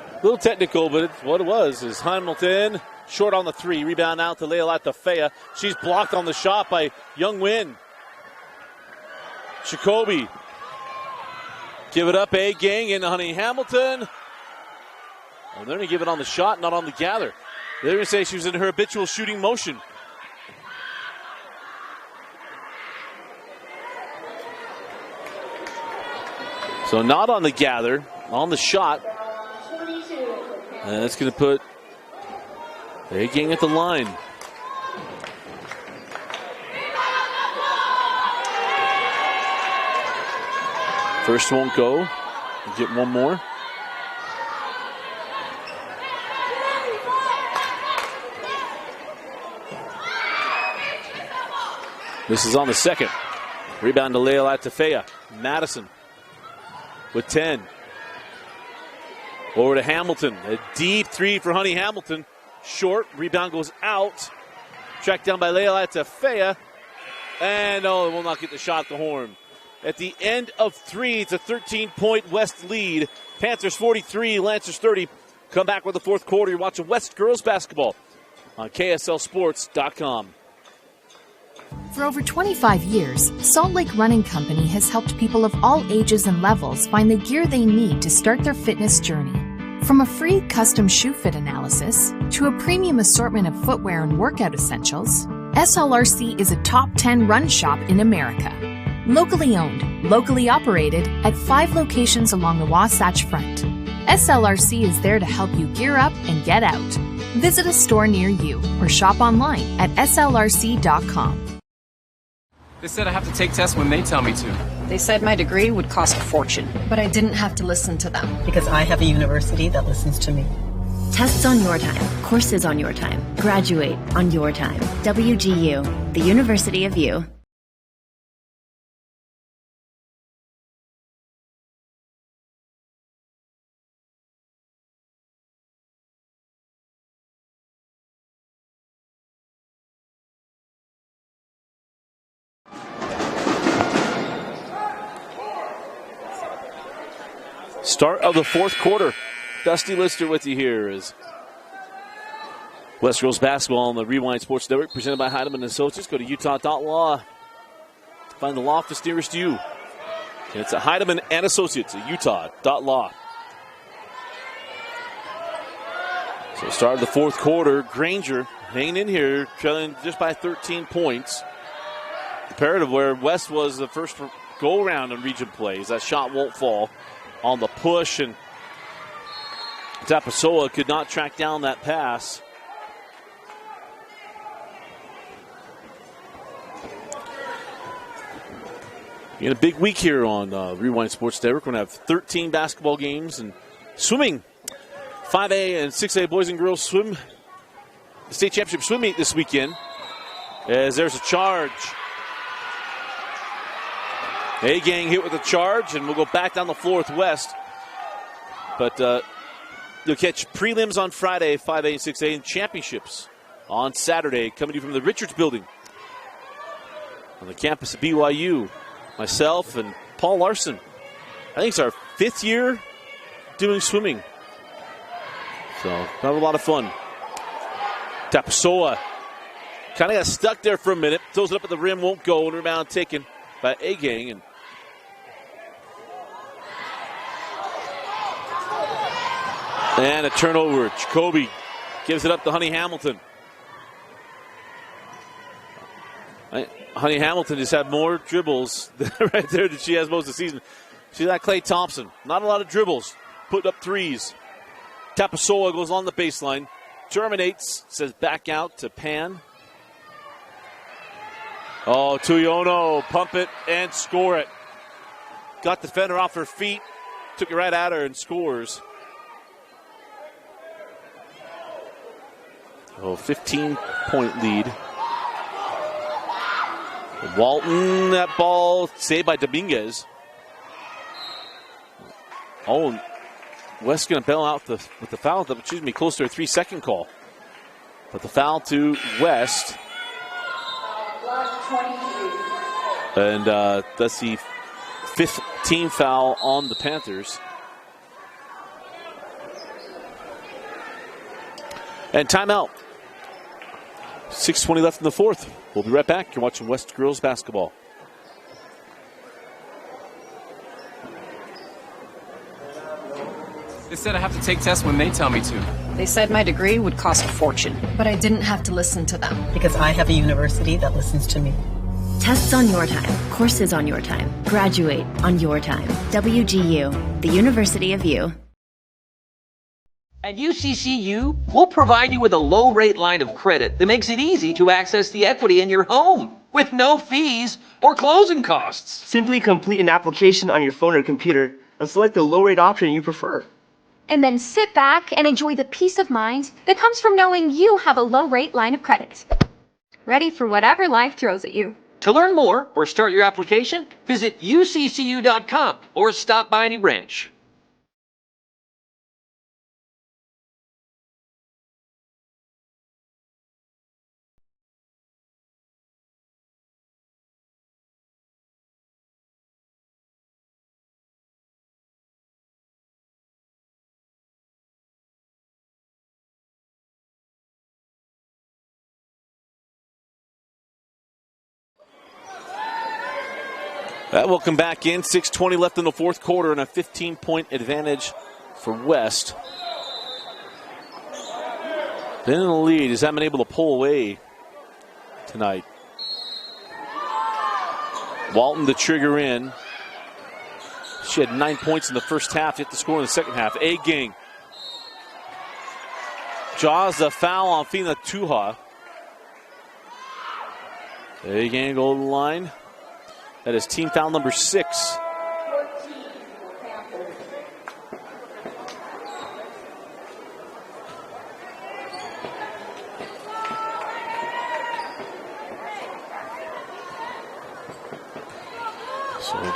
S1: A little technical, but it's what it was. Is Hamilton short on the three. Rebound out to Leila Fea. She's blocked on the shot by Young-Win. Jacoby. Give it up, gang into Honey Hamilton. And they're going to give it on the shot, not on the gather. They're going to say she was in her habitual shooting motion. So not on the gather, on the shot. And that's going to put gang at the line. First won't go. We'll get one more. This is on the second. Rebound to Leila Fea. Madison with 10. Over to Hamilton. A deep three for Honey Hamilton. Short. Rebound goes out. Tracked down by Leila Fea. And it will not get the shot at the horn. At the end of three, it's a 13-point West lead. Panthers 43, Lancers 30. Come back with the fourth quarter. You're watching West Girls Basketball on KSLSports.com.
S7: For over 25 years, Salt Lake Running Company has helped people of all ages and levels find the gear they need to start their fitness journey. From a free custom shoe fit analysis to a premium assortment of footwear and workout essentials, SLRC is a top 10 run shop in America. Locally owned, locally operated at 5 locations along the Wasatch Front. SLRC is there to help you gear up and get out. Visit a store near you or shop online at slrc.com.
S8: They said I have to take tests when they tell me to.
S9: They said my degree would cost a fortune, but I didn't have to listen to them.
S10: Because I have a university that listens to me.
S11: Tests on your time, courses on your time, graduate on your time. WGU, the University of You.
S1: Start of the fourth quarter. Dusty Lister with you here as West Girls Basketball on the Rewind Sports Network, presented by Heidemann Associates. Go to utah.law to find the law office nearest you. And it's at Heidemann and Associates at utah.law. So start of the fourth quarter. Granger hanging in here, trailing just by 13 points. Comparative where West was the first go-around in region plays. That shot won't fall on the push, and Tapasoa could not track down that pass. In a big week here on Rewind Sports Network, we're going to have 13 basketball games and swimming. 5A and 6A boys and girls swim. The state championship swim meet this weekend. As there's a charge. A-Gang hit with a charge, and we'll go back down the floor with West. But you'll catch prelims on Friday, 5A and 6A, and championships on Saturday, coming to you from the Richards Building on the campus of BYU. Myself and Paul Larson. I think it's our 5th year doing swimming. So, have a lot of fun. Tapasoa kind of got stuck there for a minute. Throws it up at the rim, won't go, and rebound taken by A-Gang. And a turnover. Jacoby gives it up to Honey Hamilton. Honey Hamilton just had more dribbles right there than she has most of the season. She's like Klay Thompson. Not a lot of dribbles. Putting up threes. Tapasoa goes on the baseline. Terminates. Says back out to Pan. Oh, Tuyono. Pump it and score it. Got the defender off her feet. Took it right at her and scores. Oh, 15-point lead. Walton, that ball saved by Dominguez. Oh, and West going to bail out with the foul, close to a 3-second call. But the foul to West. And that's the 5th team foul on the Panthers. And timeout. 6:20 left in the fourth. We'll be right back. You're watching West Girls Basketball.
S8: They said I have to take tests when they tell me to.
S9: They said my degree would cost a fortune, but I didn't have to listen to them.
S10: Because I have a university that listens to me.
S11: Tests on your time, courses on your time, graduate on your time. WGU, the University of You.
S4: At UCCU, we'll provide you with a low-rate line of credit that makes it easy to access the equity in your home with no fees or closing costs.
S5: Simply complete an application on your phone or computer and select the low-rate option you prefer.
S6: And then sit back and enjoy the peace of mind that comes from knowing you have a low-rate line of credit. Ready for whatever life throws at you.
S4: To learn more or start your application, visit uccu.com or stop by any branch.
S1: That will come back in. 6:20 left in the fourth quarter and a 15-point advantage for West. Been in the lead. Has not been able to pull away tonight. Walton the trigger in. She had 9 points in the first half, yet to score in the second half. A-Gang draws the foul on Fina Tuha. A-Gang go to the line. That is team foul number 6. So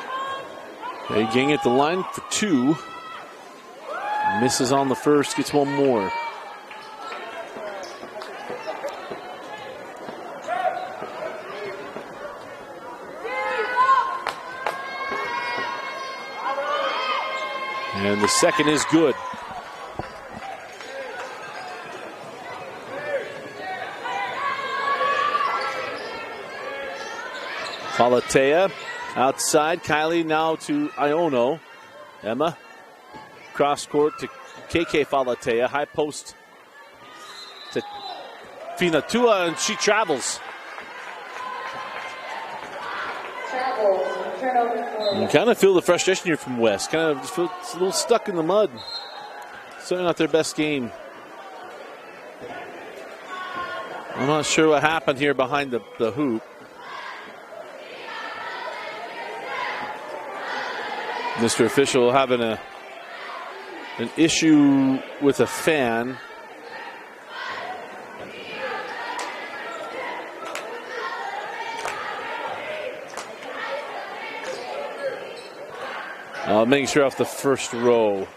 S1: A-Gang at the line for 2. Misses on the first, gets one more. And the second is good. Falatea outside. Kylie now to Iono. Emma. Cross court to KK Falatea. High post to Finatua, and she travels. You kind of feel the frustration here from West. Kind of just feel it's a little stuck in the mud. Certainly not their best game. I'm not sure what happened here behind the hoop. Mr. Official having an issue with a fan. Making sure off the first row.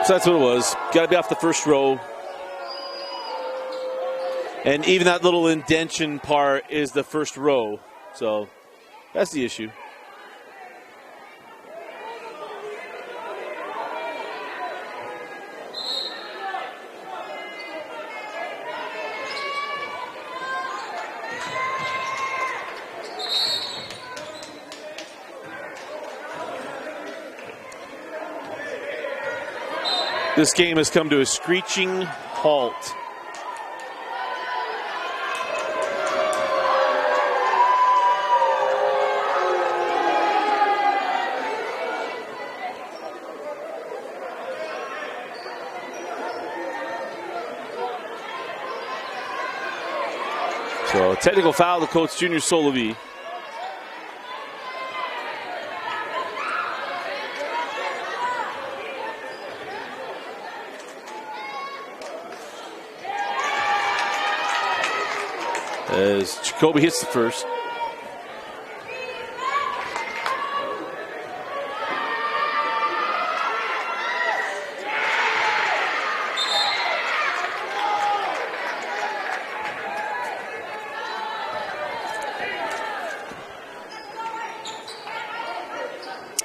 S1: So that's what it was. Got to be off the first row. And even that little indention part is the first row. So that's the issue. This game has come to a screeching halt. So a technical foul to Coach Junior Solovi. As Jacoby hits the first.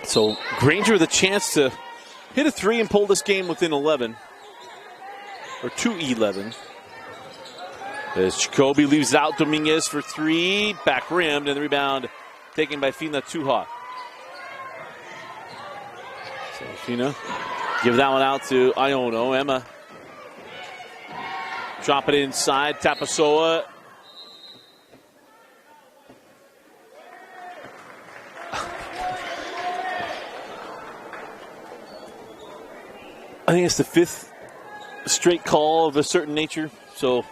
S1: So Granger with a chance to hit a 3 and pull this game within 11. Or to 11. As Jacoby leaves out Dominguez for 3. Back rimmed, and the rebound taken by Fina Tuha. So Fina give that one out to Iono. Emma. Drop it inside. Tapasoa. I think it's the 5th straight call of a certain nature. So,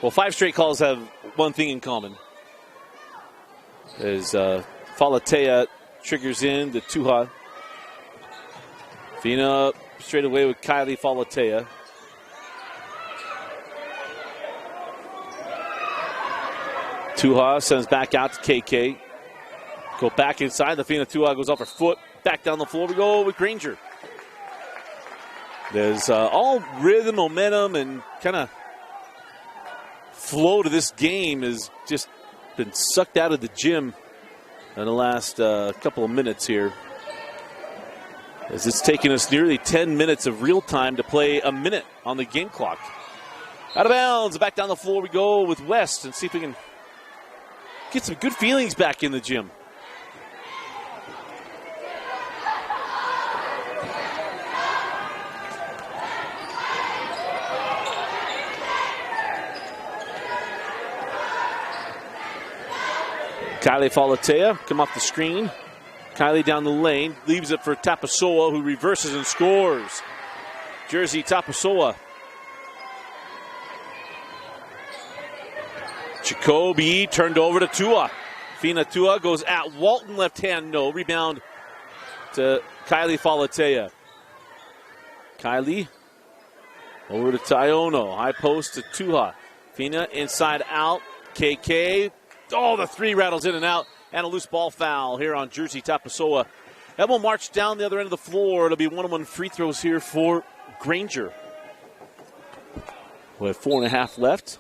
S1: well, 5 straight calls have one thing in common. As Falatea triggers in to Tuha. Fina straight away with Kylie Falatea. Tuha sends back out to KK. Go back inside. The Fina Tuha goes off her foot. Back down the floor we go with Granger. There's all rhythm, momentum, and kind of flow to this game has just been sucked out of the gym in the last couple of minutes here. As it's taken us nearly 10 minutes of real time to play a minute on the game clock. Out of bounds, back down the floor we go with West and see if we can get some good feelings back in the gym. Kylie Falatea come off the screen. Kylie down the lane, leaves it for Tapasoa, who reverses and scores. Jersey Tapasoa. Jacoby turned over to Tua. Fina Tua goes at Walton, left hand, no. Rebound to Kylie Falatea. Kylie over to Tiono. High post to Tua. Fina inside out. KK. Oh, the three rattles in and out. And a loose ball foul here on Jersey Tapasoa. That will march down the other end of the floor. It'll be 1-on-1 free throws here for Granger. We have 4.5 left.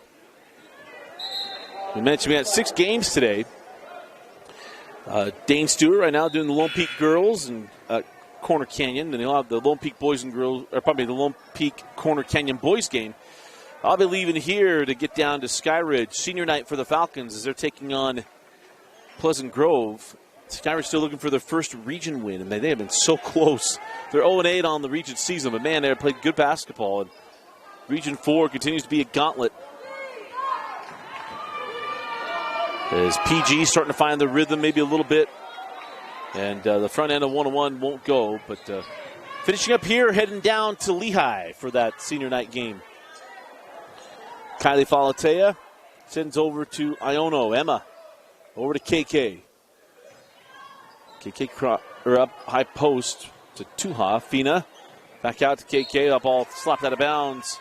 S1: We mentioned we had 6 games today. Dane Stewart right now doing the Lone Peak girls and Corner Canyon. And he'll have the Lone Peak boys and girls, or probably the Lone Peak Corner Canyon boys game. I'll be leaving here to get down to Sky Ridge. Senior night for the Falcons as they're taking on Pleasant Grove. Skyridge still looking for their first region win, and they have been so close. They're 0-8 on the region season, but man, they have played good basketball. And Region 4 continues to be a gauntlet. As PG starting to find the rhythm maybe a little bit, and the front end of 1-on-1 won't go, but finishing up here, heading down to Lehigh for that senior night game. Kylie Falatea sends over to Iono. Emma over to KK. KK up high post to Tuha. Fina back out to KK. That ball slapped out of bounds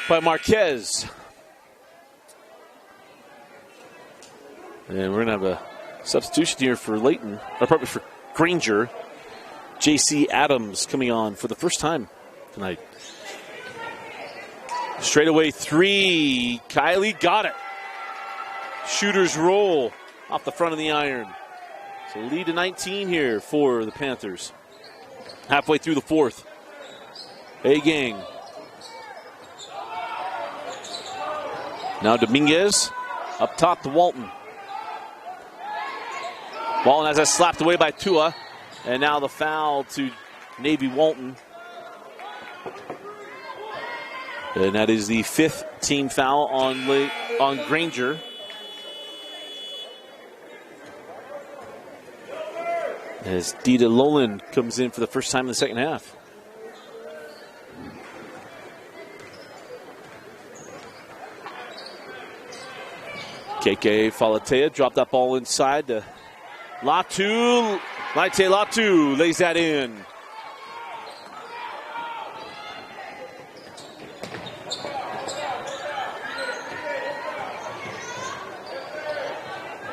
S1: by Marquez. And we're going to have a substitution here for Layton, or probably for Granger. JC Adams coming on for the first time tonight. Straightaway three. Kylie got it. Shooter's roll off the front of the iron. So lead to 19 here for the Panthers. Halfway through the fourth. Hey, gang. Now Dominguez up top to Walton. Walton has that slapped away by Tua. And now the foul to Navy Walton. And that is the 5th team foul on Granger. As Dita Lolan comes in for the first time in the second half. KK Falatea dropped that ball inside to Latu. Laite Latu lays that in.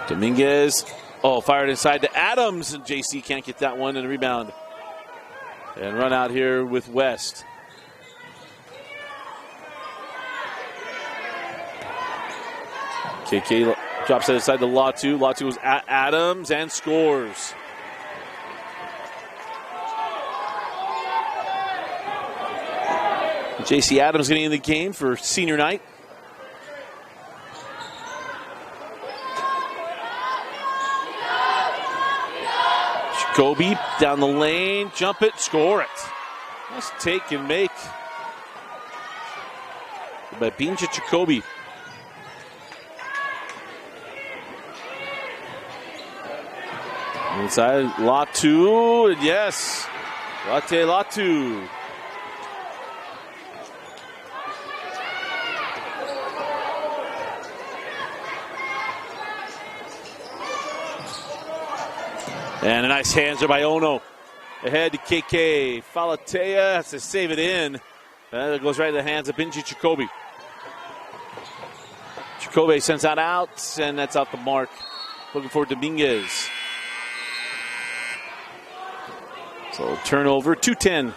S1: Dominguez, fired inside to Adams, and JC can't get that one, and a rebound. And run out here with West. KK drops it inside to Latu. Latu was at Adams and scores. JC Adams getting in the game for senior night. Jacoby down the lane, jump it, score it. Nice take and make by Binja Jacoby. Inside Latu, and yes, Latte Latu. And a nice hands by Ono. Ahead to KK. Falatea has to save it in. It goes right to the hands of Benji Jacoby. Jacoby sends that out, and that's out the mark. Looking for Dominguez. So turnover, 2:10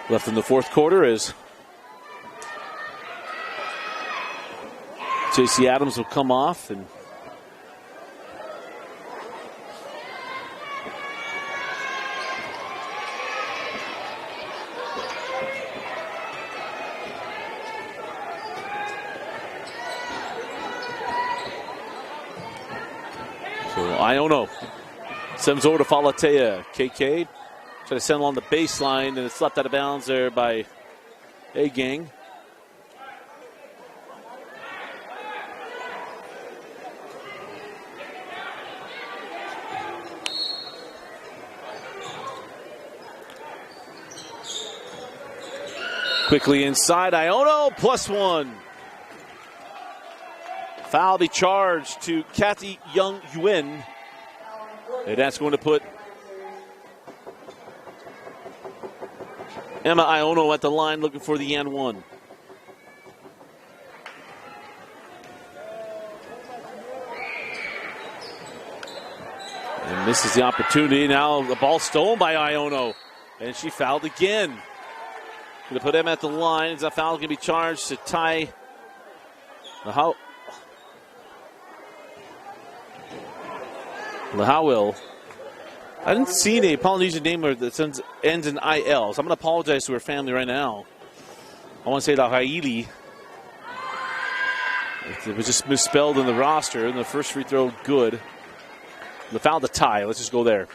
S1: left in the fourth quarter as JC Adams will come off, and Iono sends over to Falatea. KK try to send along the baseline, and it's left out of bounds there by A-Gang. Quickly inside, Iono +1. Foul be charged to Kathy Young-Yuen. And that's going to put Emma Iono at the line looking for the and one. And misses the opportunity. Now the ball stolen by Iono. And she fouled again. Going to put Emma at the line. Is that foul going to be charged to tie Lahawil. I didn't see a Polynesian name that ends in IL, so I'm going to apologize to her family right now. I want to say Lahaili. It was just misspelled in the roster, and the first free throw, good. The foul to tie. Let's just go there.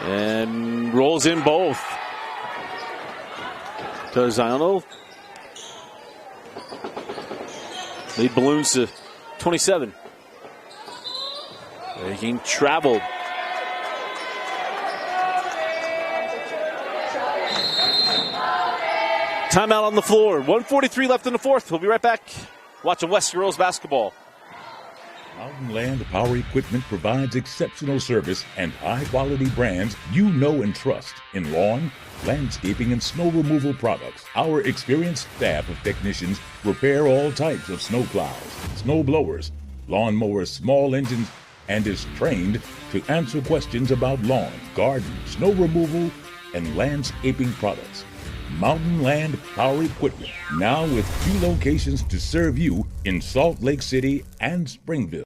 S1: And rolls in both. Does Iono. Lead balloons to 27. The game traveled. Timeout on the floor. 1:43 left in the fourth. We'll be right back watching West Girls basketball.
S2: Mountain Land Power Equipment provides exceptional service and high-quality brands you know and trust in lawn, landscaping, and snow removal products. Our experienced staff of technicians repair all types of snow plows, snow blowers, lawn mowers, small engines, and is trained to answer questions about lawn, garden, snow removal, and landscaping products. Mountain Land Power Equipment, now with 2 locations to serve you in Salt Lake City and Springville.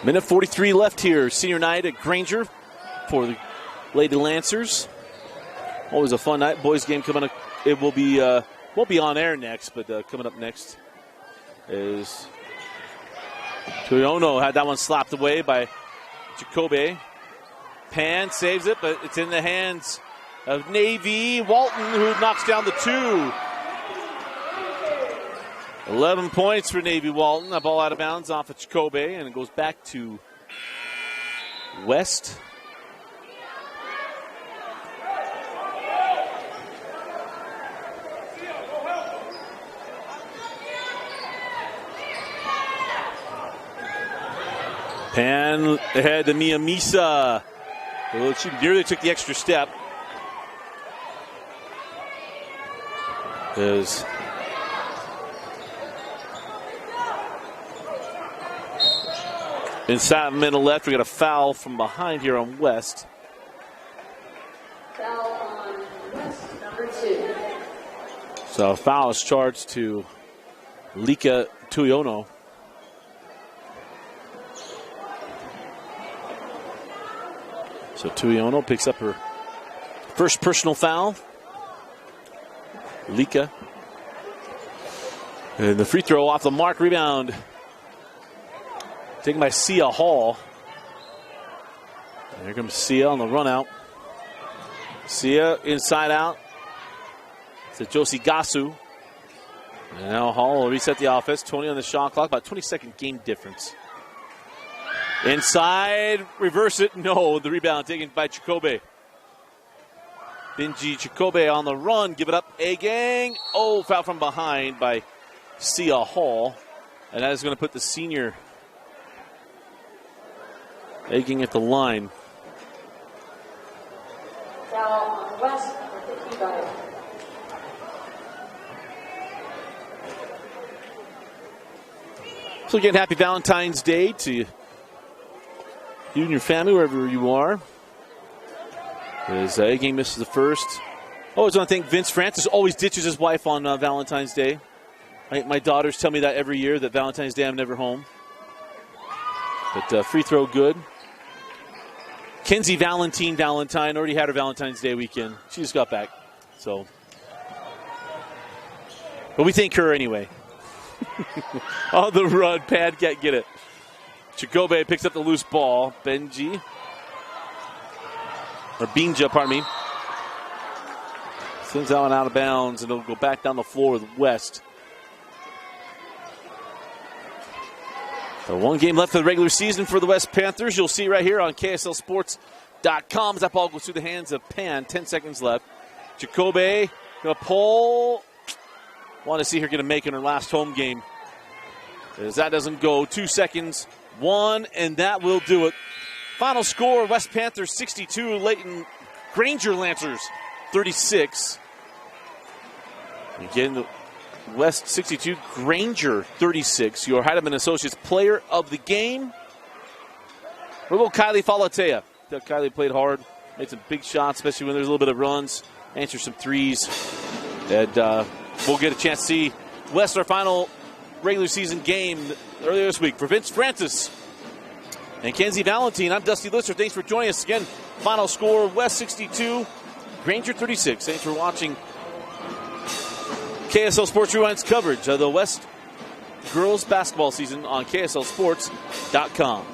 S1: Minute 43 left here. Senior night at Granger for the Lady Lancers. Always a fun night. Boys game coming up. It will be won't be on air next, but coming up next is Tuiono. Had that one slapped away by Jacobe. Pan saves it, but it's in the hands of Navy. Walton, who knocks down the 2. 11 points for Navy Walton. That ball out of bounds off of Jacobe, and it goes back to West. Pan ahead to Mia Misa. Well, she nearly took the extra step. There's inside a minute left. We got a foul from behind here on West.
S3: Foul on West, number 2.
S1: So foul is charged to Lika Tuiono. So Tuiono picks up her first personal foul. Lika. And the free throw off the mark. Rebound taken by Sia Hall. And here comes Sia on the run out. Sia inside out to Josie Gasu. And now Hall will reset the offense. 20 on the shot clock, about 20-second game difference. Inside, reverse it. No, the rebound taken by Jacobe. Benji Chikobe on the run. Give it up. A-gang. Oh, foul from behind by Sia Hall. And that is going to put the senior A-gang at the line.
S3: Foul on West, number 55.
S1: So again, happy Valentine's Day to you and your family, wherever you are. As A-gang misses the first. Oh, I was going to think Vince Francis always ditches his wife on Valentine's Day. My daughters tell me that every year, that Valentine's Day I'm never home. But free throw good. Kenzie Valentine already had her Valentine's Day weekend. She just got back. So, but we thank her anyway. On the run, Pad can't get it. Chikobe picks up the loose ball. Benja, pardon me. Sends that one out of bounds, and it'll go back down the floor with West. So one game left of the regular season for the West Panthers. You'll see right here on KSLSports.com as that ball goes through the hands of Pan. 10 seconds left. Chikobe going to pull. Want to see her get a make in her last home game. As that doesn't go. 2 seconds. One, and that will do it. Final score, West Panthers 62, Leighton Granger Lancers 36. Again, West 62, Granger 36. Your Heidemann Associates Player of the Game. We'll go Kylie Falatea. Kylie played hard, made some big shots, especially when there's a little bit of runs, answered some threes. And we'll get a chance to see West, our final regular season game earlier this week. For Vince Francis and Kenzie Valentine, I'm Dusty Lister. Thanks for joining us again. Final score, West 62, Granger 36. Thanks for watching KSL Sports Rewind's coverage of the West girls basketball season on KSLSports.com.